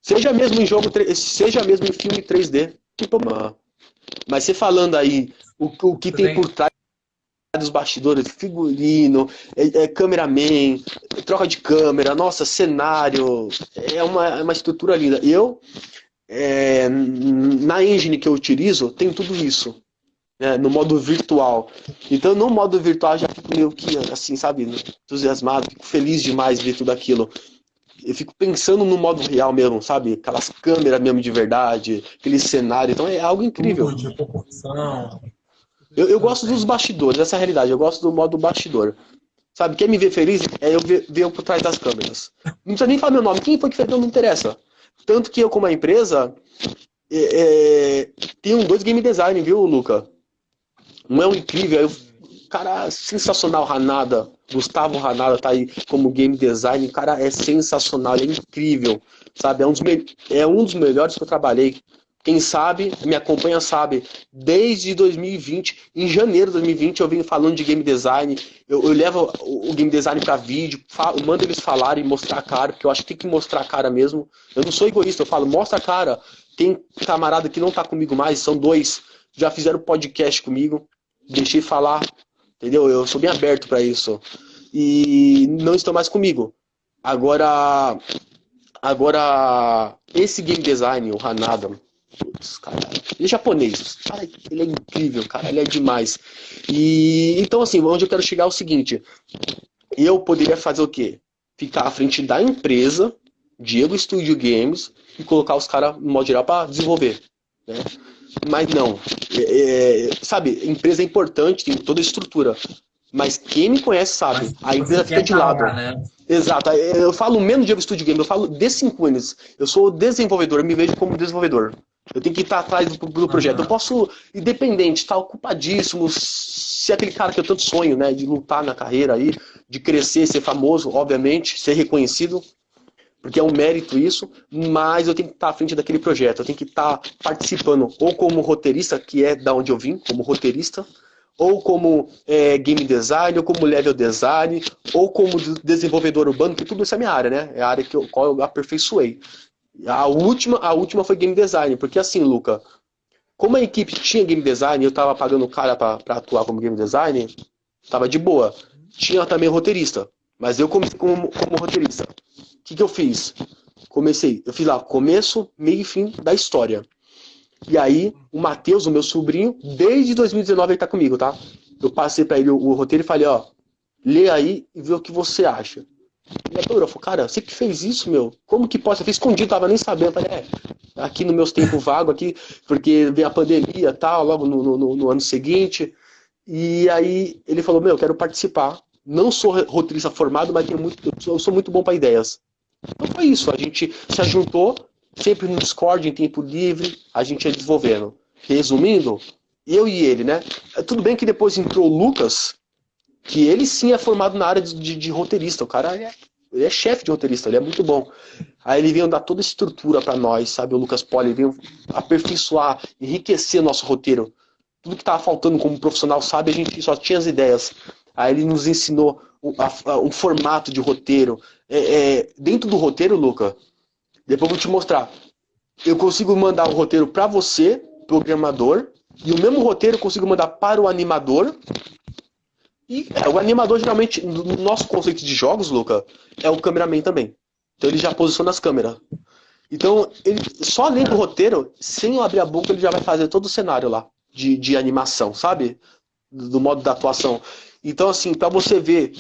Seja mesmo em jogo, seja mesmo em filme 3D, que problema. Mas você falando aí o que Você tem por tem. trás dos bastidores, figurino, cameraman, troca de câmera, nossa, cenário, é uma estrutura linda. Na engine que eu utilizo, tem tudo isso, né, no modo virtual. Então, no modo virtual, já fico meio que, assim, sabe, entusiasmado, fico feliz demais de ver tudo aquilo. Eu fico pensando no modo real mesmo, sabe? Aquelas câmeras mesmo de verdade, aquele cenário. Então, é algo incrível. Estúdio, proporção, Eu tudo gosto dos tem. bastidores, essa é a realidade. Eu gosto do modo bastidor. Sabe, quer me ver feliz é eu ver eu por trás das câmeras. Não precisa nem falar meu nome. Quem foi que fez? Não interessa. Tanto que eu, como a empresa, tenho 2 game design, viu, Luca? Um é um incrível, cara sensacional, Hanada. Gustavo Hanada tá aí como game design. O cara é sensacional, ele é incrível. Sabe, é um dos melhores que eu trabalhei. Quem sabe, me acompanha sabe, desde 2020, em janeiro de 2020 eu venho falando de game design, eu levo o game design para vídeo, mando eles falarem, mostrar a cara, porque eu acho que tem que mostrar a cara mesmo. Eu não sou egoísta, eu falo, mostra a cara. Tem camarada que não tá comigo mais, são 2, já fizeram podcast comigo, deixei falar, entendeu? Eu sou bem aberto para isso. E não estão mais comigo. Agora, esse game design, o Hanada, Putz, cara, ele é japonês. Cara, ele é incrível, cara, ele é demais. E então, assim, onde eu quero chegar é o seguinte: eu poderia fazer o quê? Ficar à frente da empresa, Diego Studio Games, e colocar os caras, no modo geral, para desenvolver, né? Mas não. Sabe, empresa é importante, tem toda a estrutura. Mas quem me conhece sabe, Mas a você empresa fica quer de estar lado. lá, né? Exato. Eu falo menos Diego Studio Games, eu falo de 5 anos. Eu sou desenvolvedor, eu me vejo como desenvolvedor. Eu tenho que estar atrás do projeto. Eu Aham. posso, independente, estar ocupadíssimo, ser aquele cara que eu tanto sonho, né? De lutar na carreira aí, de crescer, ser famoso, obviamente, ser reconhecido, porque é um mérito isso, mas eu tenho que estar à frente daquele projeto, eu tenho que estar participando, ou como roteirista, que é da onde eu vim, como roteirista, ou como game design, ou como level design, ou como desenvolvedor urbano, que tudo isso é minha área, né? É a área qual eu aperfeiçoei. A última foi game design, porque assim, Luca, como a equipe tinha game design, eu estava pagando o cara para atuar como game design, estava de boa. Tinha também roteirista, mas eu comecei como roteirista. O que eu fiz? Eu fiz lá começo, meio e fim da história. E aí, o Matheus, o meu sobrinho, desde 2019 ele tá comigo, tá? Eu passei para ele o roteiro e falei, ó, lê aí e vê o que você acha. Ele adorou, falou, cara, você que fez isso, meu? Como que pode? Eu fiz escondido, tava nem sabendo. Eu falei, aqui nos meus tempos vagos aqui, porque vem a pandemia e tal, logo no ano seguinte. E aí ele falou, meu, eu quero participar. Não sou roteirista formado, mas eu sou muito bom para ideias. Então foi isso, a gente se juntou, sempre no Discord, em tempo livre, a gente ia desenvolvendo. Resumindo, eu e ele, né? Tudo bem que depois entrou o Lucas, que ele sim é formado na área de roteirista. O cara ele é chefe de roteirista, ele é muito bom. Aí ele veio dar toda a estrutura para nós, sabe? O Lucas Poli veio aperfeiçoar, enriquecer nosso roteiro. Tudo que estava faltando como profissional, sabe? A gente só tinha as ideias. Aí ele nos ensinou um formato de roteiro. Dentro do roteiro, Luca, depois eu vou te mostrar. Eu consigo mandar o roteiro para você, programador, e o mesmo roteiro eu consigo mandar para o animador. E o animador, geralmente, no nosso conceito de jogos, Luca, é o cameraman também. Então ele já posiciona as câmeras. Então, ele só lendo o roteiro, sem eu abrir a boca, ele já vai fazer todo o cenário lá de animação, sabe? Do modo da atuação. Então, assim, para você ver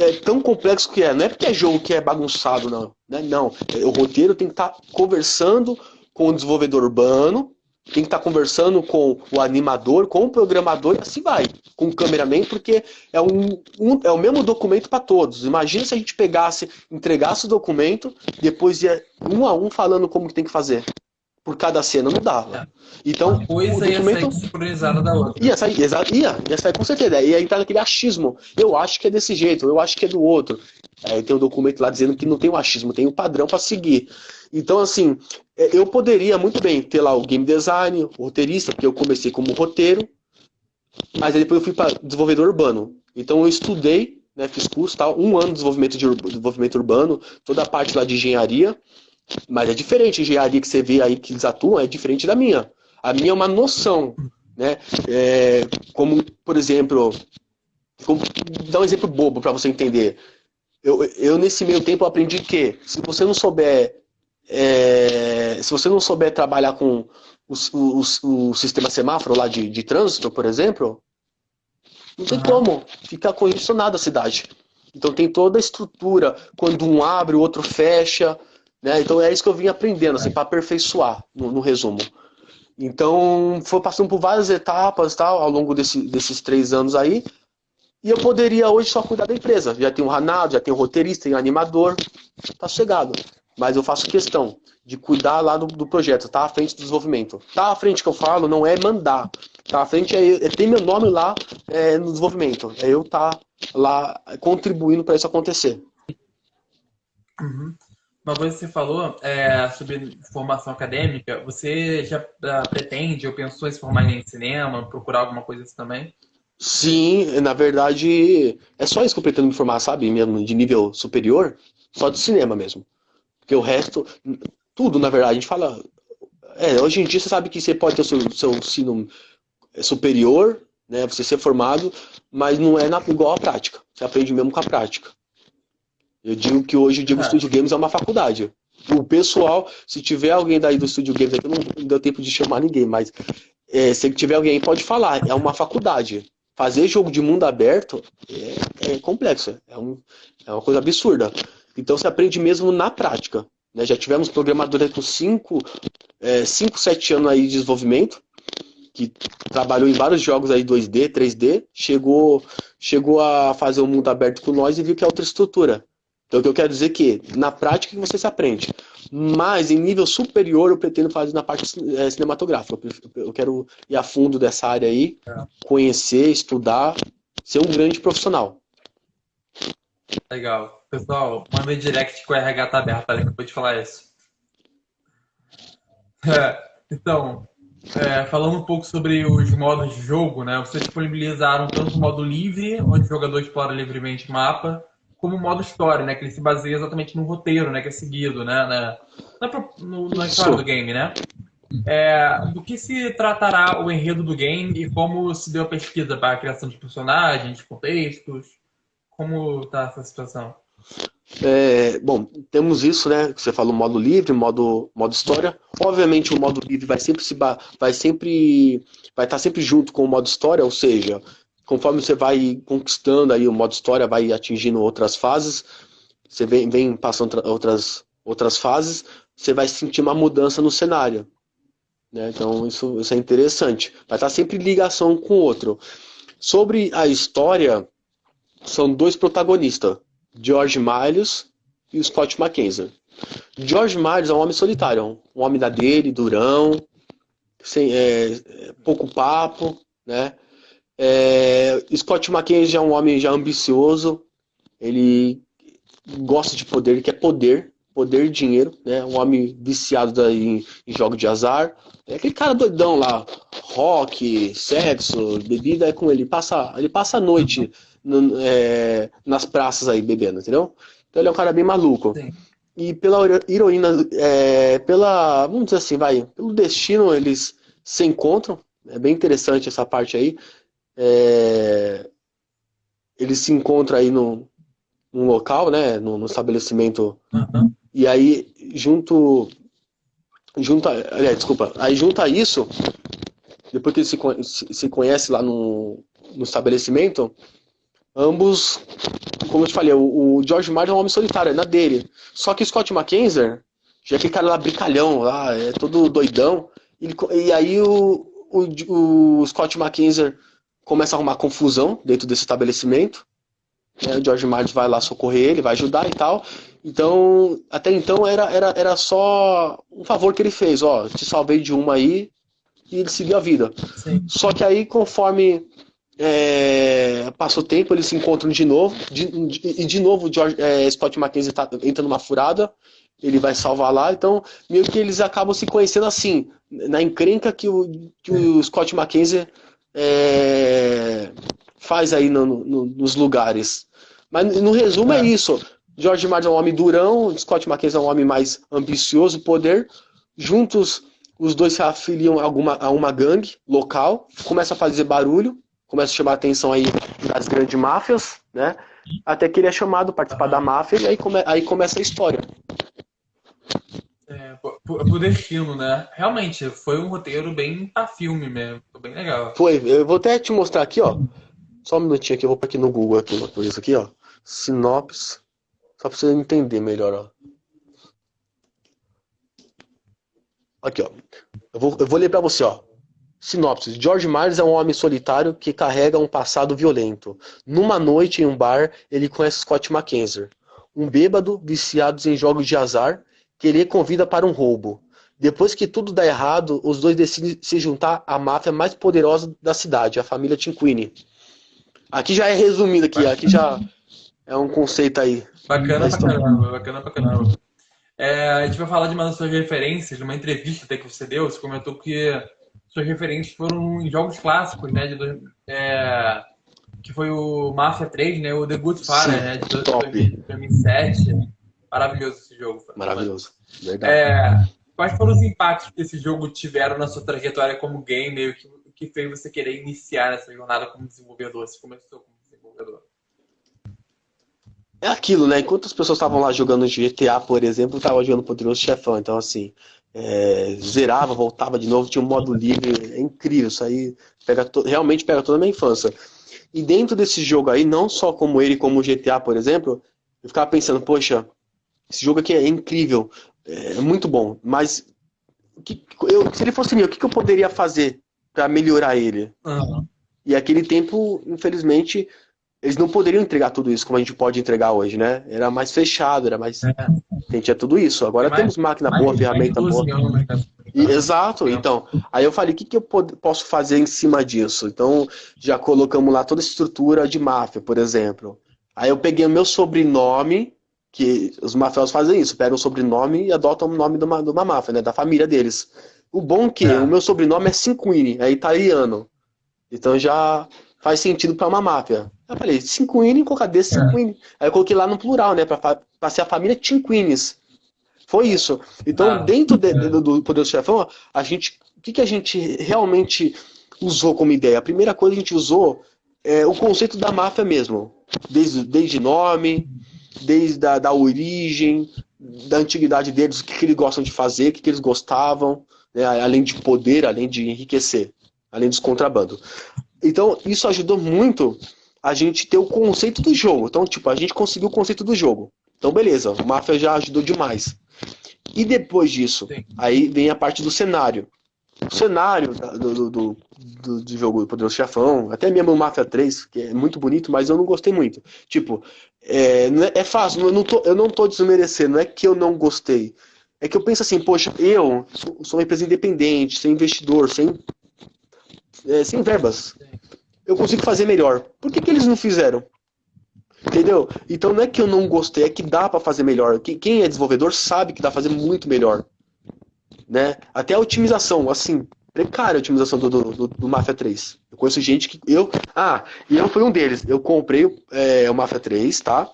é tão complexo que é. Não é porque é jogo que é bagunçado, não. Né? Não. O roteiro tem que estar conversando com o desenvolvedor urbano, tem que estar conversando com o animador, com o programador, e assim vai. Com o cameraman, porque é o mesmo documento para todos. Imagina se a gente pegasse, entregasse o documento, depois ia um a um falando como que tem que fazer. Por cada cena, não dava. Então, Uma o coisa ia documento sair desincronizada da outra. ia sair com certeza. Ia entrar naquele achismo. Eu acho que é desse jeito, eu acho que é do outro. Aí tem um documento lá dizendo que não tem um achismo, tem um padrão para seguir. Então, assim, eu poderia muito bem ter lá o game design, o roteirista, porque eu comecei como roteiro, mas aí depois eu fui para desenvolvedor urbano. Então eu estudei, né, fiz curso, tal, 1 ano de desenvolvimento urbano, toda a parte lá de engenharia, mas é diferente. A engenharia que você vê aí que eles atuam é diferente da minha. A minha é uma noção, né? Como, por exemplo, dar um exemplo bobo para você entender. Eu, nesse meio tempo, aprendi que se você não souber trabalhar com o sistema semáforo lá de trânsito, por exemplo, não tem Aham. como ficar condicionado a cidade. Então tem toda a estrutura, quando um abre, o outro fecha, né? Então é isso que eu vim aprendendo, assim, para aperfeiçoar, no resumo. Então foi passando por várias etapas, tal, ao longo desses 3 anos aí, e eu poderia hoje só cuidar da empresa. Já tem o Ranado, já tem o roteirista, tem o animador, tá chegado. Mas eu faço questão de cuidar lá do projeto, tá à frente do desenvolvimento. Tá à frente que eu falo não é mandar. Tá à frente é ter meu nome lá no desenvolvimento. É eu estar lá contribuindo para isso acontecer. Uhum. Uma coisa que você falou sobre formação acadêmica, você já pretende ou pensou em se formar em cinema, procurar alguma coisa assim também? Sim, na verdade, é só isso que eu pretendo me formar, sabe? Mesmo de nível superior, só de cinema mesmo. Porque o resto, tudo, na verdade, a gente fala. Hoje em dia você sabe que você pode ter o seu ensino superior, né? Você ser formado, mas não é igual à prática. Você aprende mesmo com a prática. Eu digo que hoje o Diego É. Studio Games é uma faculdade. O pessoal, se tiver alguém daí do Studio Games aqui, não deu tempo de chamar ninguém, mas se tiver alguém aí, pode falar. É uma faculdade. Fazer jogo de mundo aberto é complexo, é uma coisa absurda. Então você aprende mesmo na prática. Né? Já tivemos programadores com 7 anos aí de desenvolvimento, que trabalhou em vários jogos aí 2D, 3D, chegou a fazer um mundo aberto com nós e viu que é outra estrutura. Então o que eu quero dizer é que na prática você se aprende. Mas em nível superior eu pretendo fazer na parte cinematográfica. Eu quero ir a fundo dessa área aí, conhecer, estudar, ser um grande profissional. Legal. Pessoal, manda direct que o RH tá aberto, para acabou de falar isso. Então, falando um pouco sobre os modos de jogo, né? Vocês disponibilizaram tanto o modo livre, onde o jogador explora livremente o mapa, como o modo história, né? Que ele se baseia exatamente no roteiro, né? Que é seguido, né? Na história do game, né? Do que se tratará o enredo do game e como se deu a pesquisa para a criação de personagens, contextos? Como tá essa situação? Bom, temos isso, né? Que você falou modo livre, modo história. Obviamente o modo livre vai estar sempre junto com o modo história, ou seja, conforme você vai conquistando aí o modo história, vai atingindo outras fases, você vem passando outras fases, você vai sentir uma mudança no cenário. Né? Então isso é interessante. Vai estar sempre em ligação com o outro. Sobre a história, são dois protagonistas. George Miles e o Scott McKenzie. George Miles é um homem solitário, um homem da dele, durão, sem, pouco papo, né? Scott McKenzie é um homem já ambicioso, ele gosta de poder, ele quer poder e dinheiro, né? Um homem viciado em jogos de azar. É aquele cara doidão lá, rock, sexo, bebida é com ele. Ele passa a noite nas praças aí bebendo, entendeu? Então ele é um cara bem maluco. Sim. E pela heroína, vamos dizer assim, pelo destino eles se encontram. É bem interessante essa parte aí. Eles se encontram aí num local, né, no estabelecimento. Uhum. E aí junta isso, depois que eles se conhecem lá no estabelecimento, ambos, como eu te falei, o George Martin é um homem solitário, é na dele. Só que o Scott McKenzie, já é aquele cara lá brincalhão, lá, é todo doidão, e aí o Scott McKenzie começa a arrumar confusão dentro desse estabelecimento. O George Martin vai lá socorrer ele, vai ajudar e tal. Então, até então era só um favor que ele fez, ó, te salvei de uma aí, e ele seguiu a vida. Sim. Só que aí, conforme passa o tempo, eles se encontram de novo, e de novo o Scott McKenzie entra numa furada, ele vai salvar lá, então meio que eles acabam se conhecendo assim, na encrenca que o Scott McKenzie faz aí nos lugares. Mas no resumo é isso. George Martin é um homem durão, Scott McKenzie é um homem mais ambicioso, poder. Juntos, os dois se afiliam a uma gangue local, começa a fazer barulho, começa a chamar a atenção aí das grandes máfias, né? Até que ele é chamado para participar da máfia e aí começa a história. Por destino, né? Realmente, foi um roteiro bem pra filme mesmo. Foi bem legal. Foi, eu vou até te mostrar aqui, ó. Só um minutinho aqui, eu vou para aqui no Google aqui, uma coisa aqui, ó. Sinopse. Só para você entender melhor, ó. Aqui, ó. Eu vou ler para você, ó. Sinopse. George Miles é um homem solitário que carrega um passado violento. Numa noite em um bar, ele conhece Scott McKenzie, um bêbado viciado em jogos de azar, que ele convida para um roubo. Depois que tudo dá errado, os dois decidem se juntar à máfia mais poderosa da cidade, a família Tinquini. Aqui já é resumido, aqui já é um conceito aí. Bacana pra caramba, bacana pra caramba. A gente vai falar de uma das suas referências, de uma entrevista até que você deu, você comentou que suas referências foram em jogos clássicos, né? Que foi o Mafia 3, né? O The Good Father, né? De 2007. Maravilhoso esse jogo. Maravilhoso, verdade. Quais foram os impactos que esse jogo tiveram na sua trajetória como gamer? O que fez você querer iniciar essa jornada como desenvolvedor? Você começou como desenvolvedor? É aquilo, né? Enquanto as pessoas estavam lá jogando GTA, por exemplo, eu tava jogando Poderoso Chefão. Então, assim, zerava, voltava de novo, tinha um modo livre. É incrível, isso aí realmente pega toda a minha infância. E dentro desse jogo aí, não só como ele, como o GTA, por exemplo, eu ficava pensando, poxa, esse jogo aqui é incrível, é muito bom, mas se ele fosse meu, o que eu poderia fazer para melhorar ele? Aham. E aquele tempo, infelizmente, eles não poderiam entregar tudo isso como a gente pode entregar hoje, né? Era mais fechado, era mais. É. A gente tinha tudo isso. Tem Agora temos máquina boa, mais de ferramenta 12 boa. anos, né? Exato, Tempo. então. Aí eu falei, o que, que eu posso fazer em cima disso? Então, já colocamos lá toda a estrutura de máfia, por exemplo. Aí eu peguei o meu sobrenome, que os mafiosos fazem isso, pegam o sobrenome e adotam o nome de uma máfia, né? Da família deles. O bom é que o É. meu sobrenome é Cinquini, é italiano. Então já faz sentido para uma máfia. Eu falei, Cinquini, colocar desse É. Cinquini. Aí eu coloquei lá no plural, né? Pra ser a família Cinquines. Foi isso. Então, Ah, dentro é. do Poder do Chefão, o que, que a gente realmente usou como ideia? A primeira coisa que a gente usou é o conceito da máfia mesmo. Desde nome, desde da origem, da antiguidade deles, o que, que eles gostam de fazer, o que, que eles gostavam, né? Além de poder, além de enriquecer, além dos contrabandos. Então, isso ajudou muito a gente ter o conceito do jogo. Então, tipo, a gente conseguiu o conceito do jogo. Então, beleza, o Máfia já ajudou demais. E depois disso, Sim. aí vem a parte do cenário. O cenário do jogo do Poderoso Chefão, até mesmo o Mafia 3, que é muito bonito, mas eu não gostei muito. Tipo, é fácil, eu não tô desmerecendo, não é que eu não gostei. É que eu penso assim, poxa, eu sou uma empresa independente, sem investidor, sem verbas. Eu consigo fazer melhor. Por que, que eles não fizeram? Entendeu? Então não é que eu não gostei, é que dá pra fazer melhor. Quem é desenvolvedor sabe que dá pra fazer muito melhor. Né? Até a otimização, assim, precária a otimização do Mafia 3. Eu conheço gente que. E eu fui um deles. Eu comprei o Mafia 3, tá?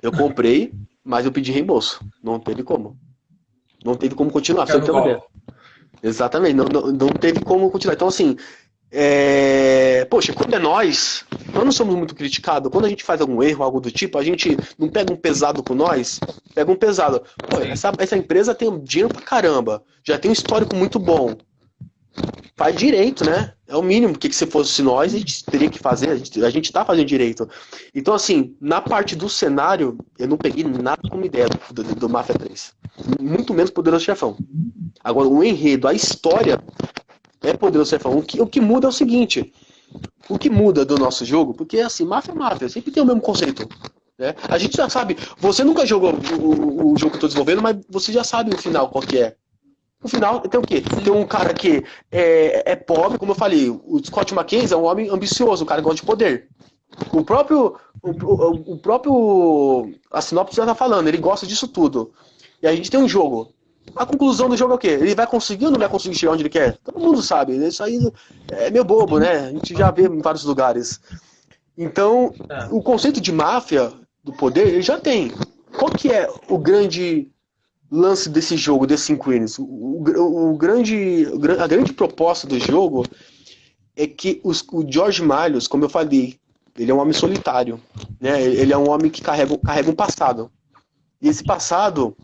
Eu comprei, mas eu pedi reembolso. Não teve como. Não teve como continuar, pra Fica você no ter uma ideia. golpe. Exatamente, não teve como continuar. Então, assim, poxa, quando é nós não somos muito criticados. Quando a gente faz algum erro, algo do tipo, a gente não pega um pesado com nós, pega um pesado. Pô, Sim. essa empresa tem dinheiro pra caramba, já tem um histórico muito bom. Faz direito, né? É o mínimo. Que se fosse nós, a gente teria que fazer. A gente tá fazendo direito. Então, assim, na parte do cenário, eu não peguei nada como ideia do Mafia 3. Muito menos Poderoso Chefão. Agora, o enredo, a história é Poderoso Chefão. O que muda é o seguinte: o que muda do nosso jogo, porque assim, máfia é máfia, sempre tem o mesmo conceito. Né? A gente já sabe, você nunca jogou o jogo que eu tô desenvolvendo, mas você já sabe o final qual que é. No final, tem o quê? Tem um cara que é pobre, como eu falei, o Scott McKenzie é um homem ambicioso, um cara que gosta de poder. A sinopse já tá falando, ele gosta disso tudo. E a gente tem um jogo. A conclusão do jogo é o quê? Ele vai conseguir ou não vai conseguir chegar onde ele quer? Todo mundo sabe, né? Isso aí é meio bobo, né? A gente já vê em vários lugares. Então, É. o conceito de máfia, do poder, ele já tem. Qual que é o grande lance desse jogo, desse Inquirins? A grande proposta do jogo é que o George Malhos, como eu falei, ele é um homem solitário. Né? Ele é um homem que carrega um passado. E esse passado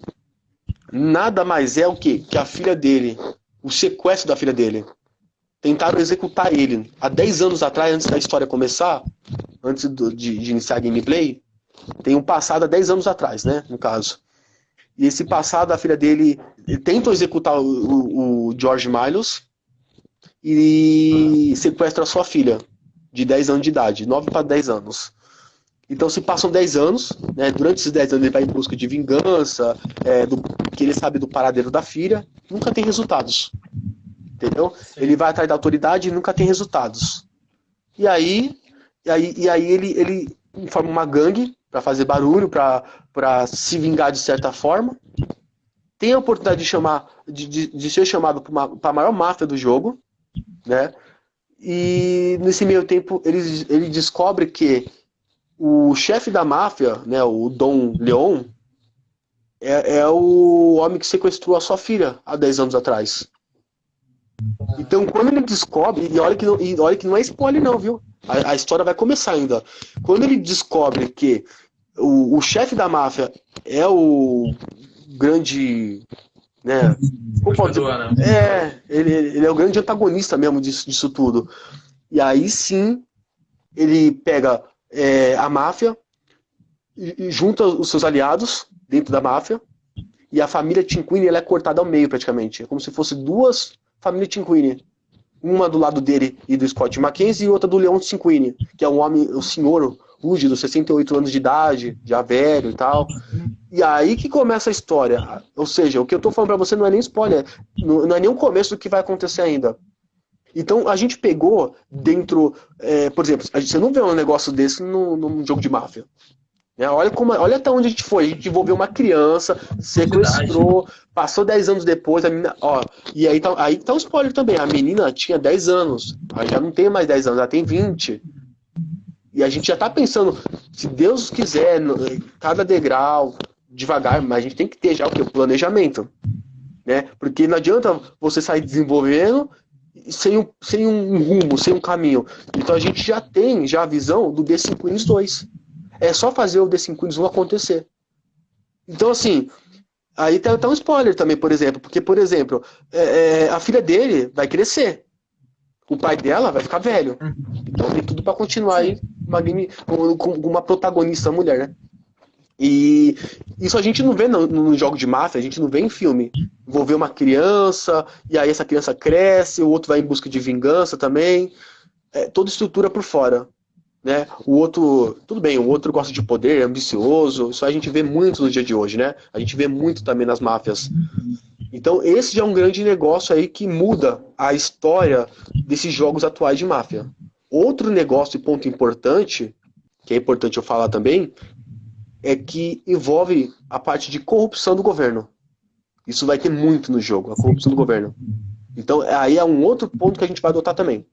nada mais é o quê? Que a filha dele, o sequestro da filha dele. Tentaram executar ele há 10 anos atrás, antes da história começar, antes de iniciar a gameplay. Tem um passado há 10 anos atrás, né? No caso. E esse passado, a filha dele tentam executar o George Milos e sequestra a sua filha, de 10 anos de idade, 9 para 10 anos. Então se passam 10 anos, né? Durante esses 10 anos ele vai em busca de vingança, que ele sabe do paradeiro da filha, nunca tem resultados. Entendeu? Ele Sim. vai atrás da autoridade e nunca tem resultados. E aí, ele forma uma gangue para fazer barulho, para se vingar de certa forma. Tem a oportunidade de ser chamado para a maior máfia do jogo, né? E nesse meio tempo ele descobre que o chefe da máfia, né, o Dom Leon, é o homem que sequestrou a sua filha há 10 anos atrás. Então, quando ele descobre, e olha que não é spoiler não, viu? A história vai começar ainda. Quando ele descobre que o chefe da máfia é o grande, né? Como pode dizer? Né? Ele é o grande antagonista mesmo disso tudo. E aí sim, ele pega a máfia e junta os seus aliados dentro da máfia. E a família Tinquini ela é cortada ao meio praticamente. É como se fosse duas famílias Tinquini. Uma do lado dele e do Scott Mackenzie e outra do Leon Tinquini, que é um homem, o senhor rúgido, 68 anos de idade, já velho e tal. E aí que começa a história. Ou seja, o que eu tô falando pra você não é nem spoiler, não é nem o começo do que vai acontecer ainda. Então a gente pegou dentro, por exemplo, você não vê um negócio desse num jogo de máfia. Né? Olha até onde a gente foi. A gente envolveu uma criança, sequestrou, passou 10 anos depois, a menina. Ó, e aí tá um spoiler também. A menina tinha 10 anos. Ela já não tem mais 10 anos, ela tem 20. E a gente já tá pensando, se Deus quiser, cada degrau, devagar, mas a gente tem que ter já o quê? O planejamento. Né? Porque não adianta você sair desenvolvendo sem um rumo, sem um caminho. Então a gente já tem a visão do The Cinco Queens 2. É só fazer o The Cinco Queens 1 acontecer. Então, assim, aí tá um spoiler também, por exemplo. Porque, por exemplo, a filha dele vai crescer. O pai dela vai ficar velho. Então tem tudo pra continuar aí com uma protagonista mulher, né? E isso a gente não vê no jogo de máfia, a gente não vê em filme. Envolver uma criança, e aí essa criança cresce, o outro vai em busca de vingança também. Toda estrutura por fora. Né? O outro, tudo bem, o outro gosta de poder, é ambicioso, isso a gente vê muito no dia de hoje, né? A gente vê muito também nas máfias. Então esse já é um grande negócio aí que muda a história desses jogos atuais de máfia. Outro negócio e ponto importante, que é importante eu falar também, é que envolve a parte de corrupção do governo. Isso vai ter muito no jogo, a corrupção do governo. Então aí é um outro ponto que a gente vai adotar também.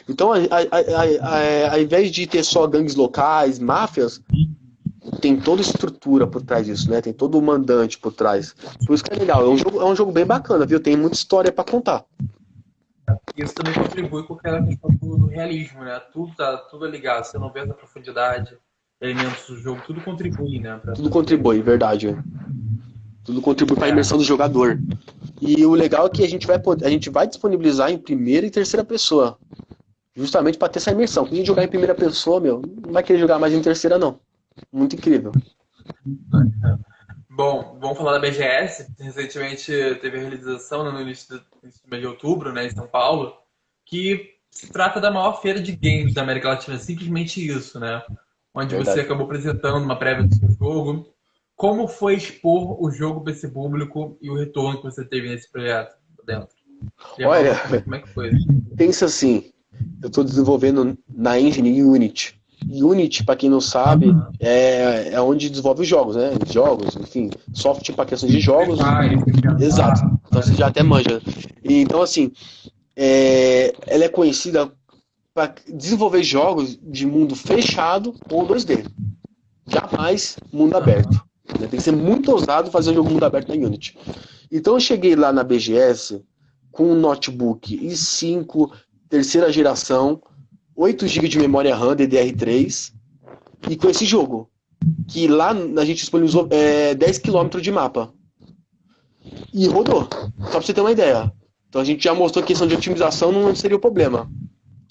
Então, ao invés de ter só gangues locais, máfias, tem toda estrutura por trás disso, né? Tem todo o mandante por trás. Por isso que é legal. É um jogo bem bacana, viu? Tem muita história para contar. Isso também contribui com aquela questão do realismo, né? Tudo é ligado. Você não vê essa profundidade, elementos do jogo, tudo contribui, né? Tudo contribui, verdade. Tudo contribui para a imersão do jogador. E o legal é que a gente vai disponibilizar em primeira e terceira pessoa. Justamente para ter essa imersão. Porque a gente jogar em primeira pessoa, não vai querer jogar mais em terceira, não. Muito incrível. Bom, vamos falar da BGS. Recentemente teve a realização no início do mês de outubro, né, em São Paulo, que se trata da maior feira de games da América Latina. Simplesmente isso, né? Onde Verdade. você acabou apresentando uma prévia do seu jogo. Como foi expor o jogo para esse público e o retorno que você teve nesse projeto dentro? Olha, como é que foi? pensa assim. Eu estou desenvolvendo na engine Unity. Unity, para quem não sabe, é onde desenvolve os jogos, né? Jogos, enfim, software para questões de jogos. Exato. Então você já até manja. E, então, assim, ela é conhecida para desenvolver jogos de mundo fechado ou 2D. Jamais mundo aberto. Né? Tem que ser muito ousado fazer um jogo mundo aberto na Unity. Então eu cheguei lá na BGS com um notebook i5 terceira geração, 8 GB de memória RAM DDR3 e com esse jogo, que lá a gente disponibilizou 10 km de mapa. E rodou, só pra você ter uma ideia. Então a gente já mostrou que questão de otimização não seria o problema,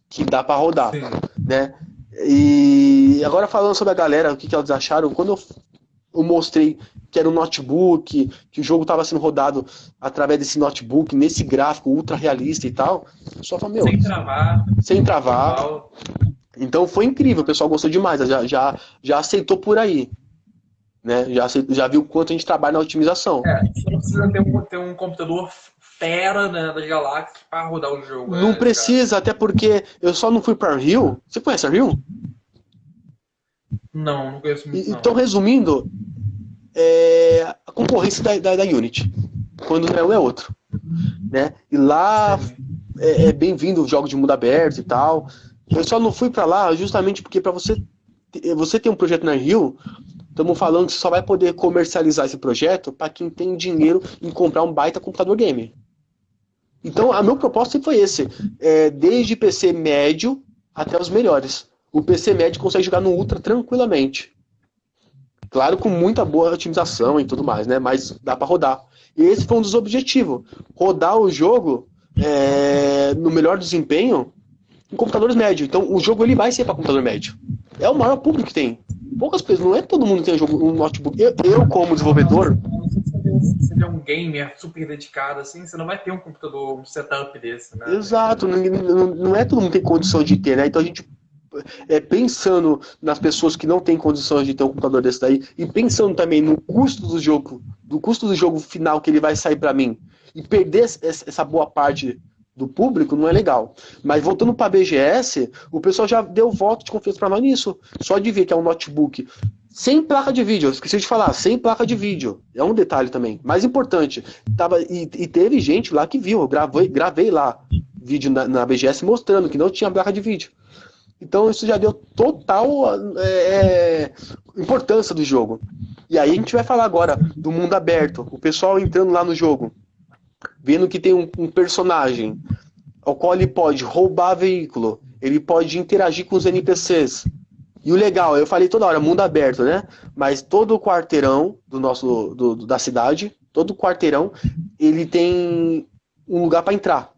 que dá pra rodar. Sim. Né? E agora falando sobre a galera, o que eles acharam, quando eu mostrei que era um notebook, que o jogo estava sendo rodado através desse notebook, nesse gráfico ultra realista e tal, só falei, sem travar. Sem travar. Então foi incrível, o pessoal gostou demais, já aceitou por aí. Né? Já viu o quanto a gente trabalha na otimização. Você não precisa ter um computador fera, né, das galáxias para rodar o jogo. Não precisa, até porque eu só não fui para Rio. Você conhece a Rio? Não conheço muito. Então, resumindo, a concorrência da Unity. Quando não é outro. Né? E lá é bem-vindo o jogo de mundo aberto e tal. Eu só não fui para lá justamente porque para você ter um projeto na Rio, estamos falando que você só vai poder comercializar esse projeto para quem tem dinheiro em comprar um baita computador gamer. Então, o meu propósito sempre foi esse. Desde PC médio até os melhores. O PC médio consegue jogar no Ultra tranquilamente. Claro, com muita boa otimização e tudo mais, né? Mas dá para rodar. E esse foi um dos objetivos. Rodar o jogo no melhor desempenho em computadores médios. Então, o jogo ele vai ser para computador médio. É o maior público que tem. Poucas pessoas, não é todo mundo que tem um notebook. Eu como desenvolvedor... Se você é um gamer super dedicado, assim, você não vai ter um computador, um setup desse, né? Exato, não é todo mundo que tem condição de ter, né? Então a gente pensando nas pessoas que não têm condições de ter um computador desse daí, e pensando também no custo do jogo final que ele vai sair para mim, e perder essa boa parte do público não é legal. Mas voltando para a BGS, o pessoal já deu voto de confiança para nós nisso. Só de ver que é um notebook sem placa de vídeo, eu esqueci de falar, sem placa de vídeo. É um detalhe também. Mais importante, teve gente lá que viu, eu gravei lá vídeo na BGS mostrando que não tinha placa de vídeo. Então isso já deu total importância do jogo. E aí a gente vai falar agora do mundo aberto. O pessoal entrando lá no jogo, vendo que tem um personagem ao qual ele pode roubar veículo, ele pode interagir com os NPCs. E o legal, eu falei toda hora, mundo aberto, né? Mas todo o quarteirão da cidade, todo quarteirão, ele tem um lugar para entrar.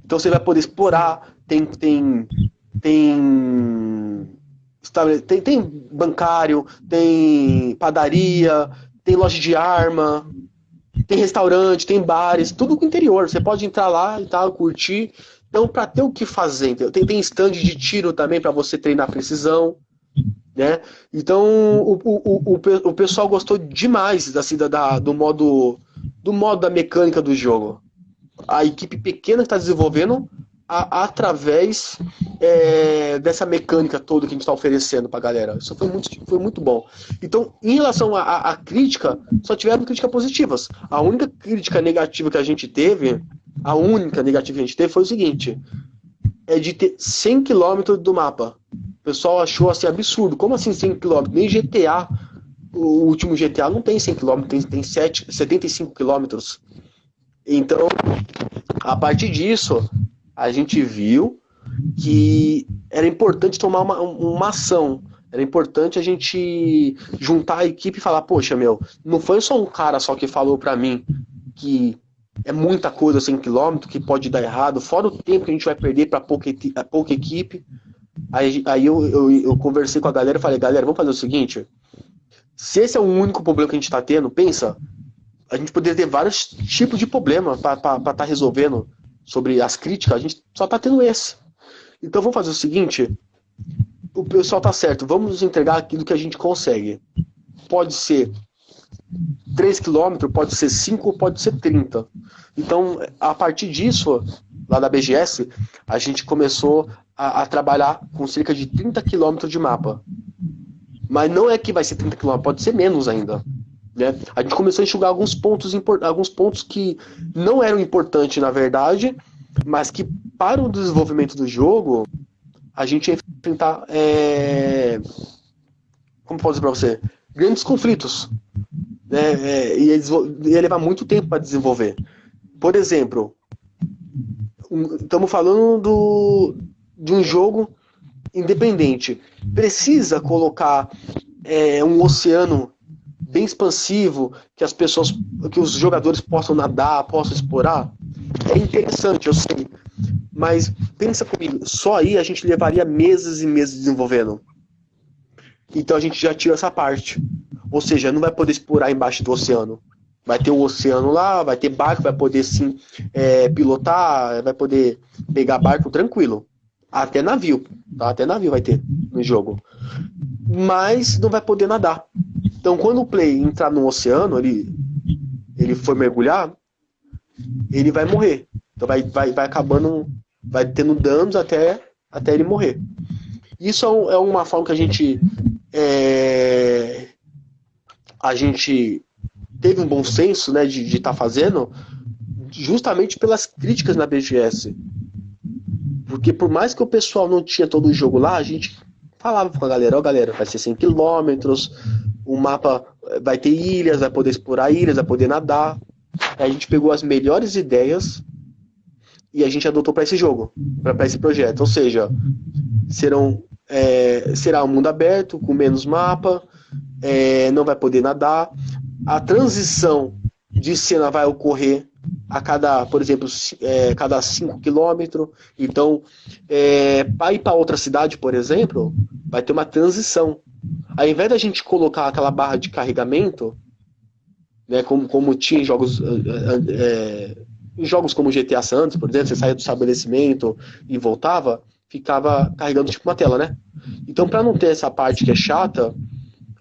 Então você vai poder explorar, tem bancário, tem padaria, tem loja de arma, tem restaurante, tem bares, tudo no interior. Você pode entrar lá e tal, curtir. Então, para ter o que fazer, tem stand de tiro também para você treinar precisão, né? Então, o pessoal gostou demais do modo da mecânica do jogo. A equipe pequena está desenvolvendo através dessa mecânica toda que a gente está oferecendo para a galera. Isso foi muito bom. Então, em relação à crítica, só tiveram críticas positivas. A única crítica negativa que a gente teve foi o seguinte: é de ter 100 km do mapa. O pessoal achou assim absurdo. Como assim 100 km? Nem GTA, o último GTA não tem 100 km, tem 75 km. Então, a partir disso, a gente viu que era importante tomar uma ação. Era importante a gente juntar a equipe e falar, poxa, não foi só um cara só que falou pra mim que é muita coisa 100 km, que pode dar errado, fora o tempo que a gente vai perder para pouca equipe. Aí eu conversei com a galera e falei, galera, vamos fazer o seguinte, se esse é o único problema que a gente tá tendo, pensa, a gente poderia ter vários tipos de problema para estar resolvendo sobre as críticas, a gente só tá tendo esse. Então vamos fazer o seguinte, o pessoal tá certo, vamos entregar aquilo que a gente consegue. Pode ser 3 km, pode ser 5, pode ser 30. Então, a partir disso, lá da BGS, a gente começou a trabalhar com cerca de 30 km de mapa. Mas não é que vai ser 30 km, pode ser menos ainda. Né? A gente começou a enxugar alguns pontos que não eram importantes, na verdade, mas que para o desenvolvimento do jogo, a gente ia enfrentar, como posso dizer para você, grandes conflitos. Né? Ia levar muito tempo para desenvolver. Por exemplo, estamos falando de um jogo independente. Precisa colocar um oceano bem expansivo, que os jogadores possam nadar, possam explorar? É interessante, eu sei. Mas pensa comigo, só aí a gente levaria meses e meses desenvolvendo. Então a gente já tira essa parte. Ou seja, não vai poder explorar embaixo do oceano. Vai ter o oceano lá, vai ter barco, vai poder sim pilotar, vai poder pegar barco tranquilo. Até navio, tá? Até navio vai ter no jogo. Mas não vai poder nadar. Então quando o play entrar no oceano, ele for mergulhar, ele vai morrer. Então vai acabando, vai tendo danos até ele morrer. Isso é uma forma que a gente teve um bom senso, né, de estar fazendo, justamente pelas críticas na BGS. Porque por mais que o pessoal não tinha todo o jogo lá, a gente falava com a galera, galera, vai ser 100 km, o mapa vai ter ilhas, vai poder explorar ilhas, vai poder nadar. Aí a gente pegou as melhores ideias e a gente adotou para esse jogo, para esse projeto. Ou seja, será um mundo aberto, com menos mapa, não vai poder nadar. A transição de cena vai ocorrer a cada, por exemplo, cada 5 quilômetros. Então, para ir para outra cidade, por exemplo, vai ter uma transição. Ao invés da gente colocar aquela barra de carregamento, né, como tinha em jogos como GTA Santos, por exemplo, você saía do estabelecimento e voltava, ficava carregando tipo uma tela, né? Então, para não ter essa parte que é chata,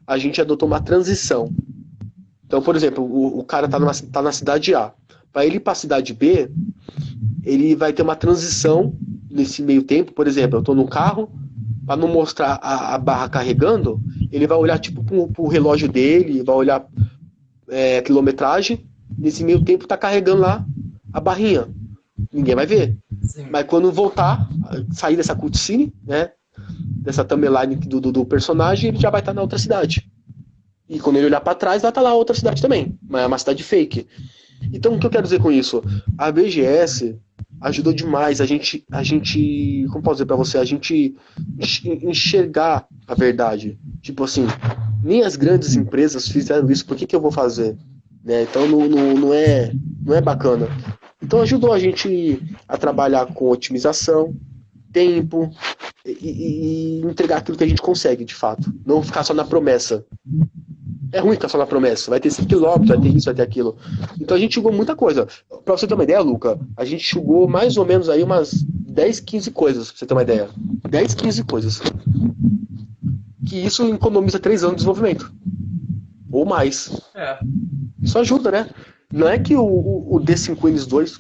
a gente adotou uma transição. Então, por exemplo, o cara tá na cidade A. Para ele ir para a cidade B, ele vai ter uma transição nesse meio tempo. Por exemplo, eu estou no carro, para não mostrar a barra carregando, ele vai olhar tipo pro relógio dele, vai olhar quilometragem. Nesse meio tempo tá carregando lá a barrinha. Ninguém vai ver. Sim. Mas quando voltar, sair dessa cutscene, né, dessa timeline do personagem, ele já vai estar na outra cidade. E quando ele olhar para trás, vai estar lá outra cidade também. Mas é uma cidade fake. Então, o que eu quero dizer com isso? A BGS ajudou demais a gente, como posso dizer para você, a gente enxergar a verdade. Tipo assim, nem as grandes empresas fizeram isso, por que eu vou fazer? Né? Então, não é bacana. Então, ajudou a gente a trabalhar com otimização, tempo e entregar aquilo que a gente consegue, de fato. Não ficar só na promessa. É ruim ficar só na promessa. Vai ter 5 quilômetros, vai ter isso, vai ter aquilo. Então a gente chugou muita coisa. Pra você ter uma ideia, Luca, a gente chugou mais ou menos aí umas 10, 15 coisas, pra você ter uma ideia. 10, 15 coisas. Que isso economiza 3 anos de desenvolvimento. Ou mais. Isso ajuda, né? Não é que o The 5 Wings 2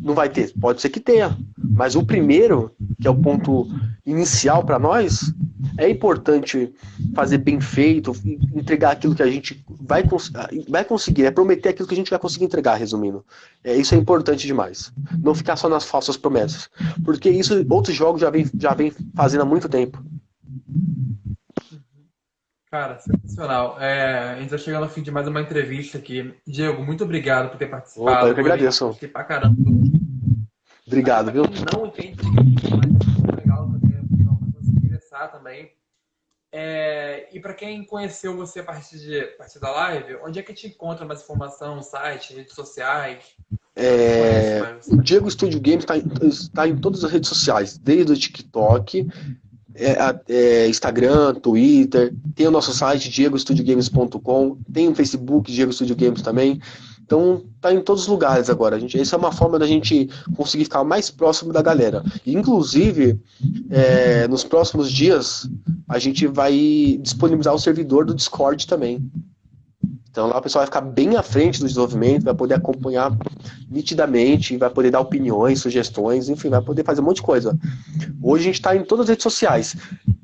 não vai ter. Pode ser que tenha. Mas o primeiro, que é o ponto inicial para nós, é importante fazer bem feito, entregar aquilo que a gente vai conseguir, prometer aquilo que a gente vai conseguir entregar, resumindo. Isso é importante demais. Não ficar só nas falsas promessas. Porque isso outros jogos já vem fazendo há muito tempo. Cara, sensacional. A gente tá chegando ao fim de mais uma entrevista aqui. Diego, muito obrigado por ter participado. Opa, eu que agradeço. Fiquei pra caramba. Obrigado, viu? Não entende de mas é legal também, pra se interessar também. E para quem conheceu você a partir da live, onde é que te encontra mais informação, site, redes sociais? O Diego Studio Games está em todas as redes sociais, desde o TikTok, Instagram, Twitter, tem o nosso site diegostudiogames.com, tem o Facebook Diego Studio Games também. Então tá em todos os lugares agora. Essa é uma forma da gente conseguir ficar mais próximo da galera. E, inclusive, nos próximos dias, a gente vai disponibilizar o servidor do Discord também. Então lá o pessoal vai ficar bem à frente do desenvolvimento, vai poder acompanhar nitidamente, vai poder dar opiniões, sugestões, enfim, vai poder fazer um monte de coisa. Hoje a gente está em todas as redes sociais.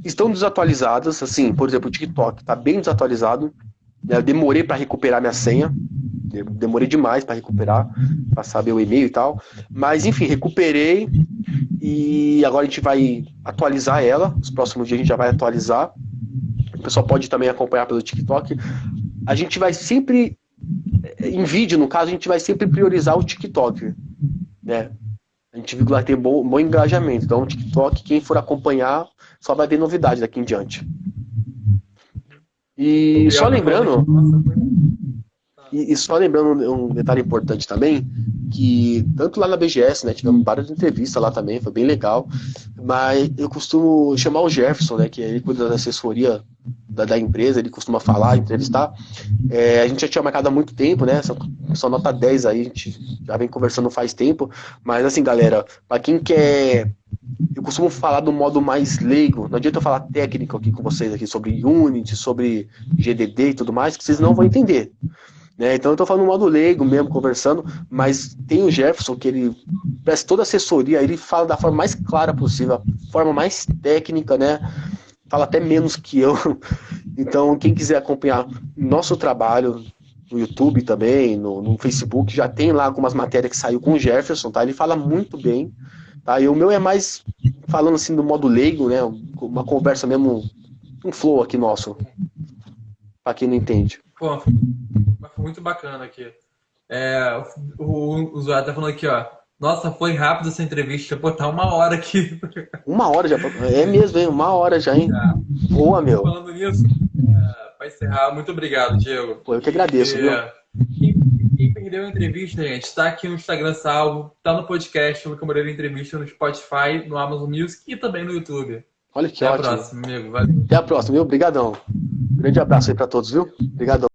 Estão desatualizadas, assim, por exemplo, o TikTok está bem desatualizado. Eu demorei para recuperar minha senha. Demorei demais para recuperar, para saber o e-mail e tal. Mas, enfim, recuperei e agora a gente vai atualizar ela. Nos próximos dias a gente já vai atualizar. O pessoal pode também acompanhar pelo TikTok. A gente vai sempre, em vídeo, no caso, a gente vai sempre priorizar o TikTok. Né? A gente viu que lá tem bom engajamento. Então, o TikTok, quem for acompanhar, só vai ver novidade daqui em diante. E só lembrando... E só lembrando um detalhe importante também, que tanto lá na BGS, né, tivemos várias entrevistas lá também, foi bem legal, mas eu costumo chamar o Jefferson, né, que ele cuida da assessoria da empresa, ele costuma falar, entrevistar. A gente já tinha marcado há muito tempo, né, só nota 10 aí, a gente já vem conversando faz tempo, mas assim, galera, para quem quer... Eu costumo falar do modo mais leigo, não adianta eu falar técnico aqui com vocês aqui sobre Unity, sobre GDD e tudo mais, que vocês não vão entender. Então eu tô falando no modo leigo mesmo, conversando, mas tem o Jefferson, que ele presta toda a assessoria, ele fala da forma mais clara possível, a forma mais técnica, né? Fala até menos que eu. Então, quem quiser acompanhar nosso trabalho no YouTube também, no Facebook, já tem lá algumas matérias que saiu com o Jefferson, tá? Ele fala muito bem, tá? E o meu é mais falando assim do modo leigo, né? Uma conversa mesmo, um flow aqui nosso, pra quem não entende. Pô, foi muito bacana aqui. O usuário tá falando aqui, ó. Nossa, foi rápido essa entrevista. Pô, tá 1 hora aqui. 1 hora já. É mesmo, hein? 1 hora já, hein? Boa, meu. Falando nisso, Para encerrar, muito obrigado, Diego. Pô, eu que agradeço, viu? Quem perdeu a entrevista, gente, está aqui no Instagram salvo, está no podcast, o Lucas Moreira Entrevista no Spotify, no Amazon Music e também no YouTube. Olha que Até ótimo. a próxima, amigo. Valeu. Até a próxima, viu? Obrigadão. Grande abraço aí pra todos, viu? Obrigadão.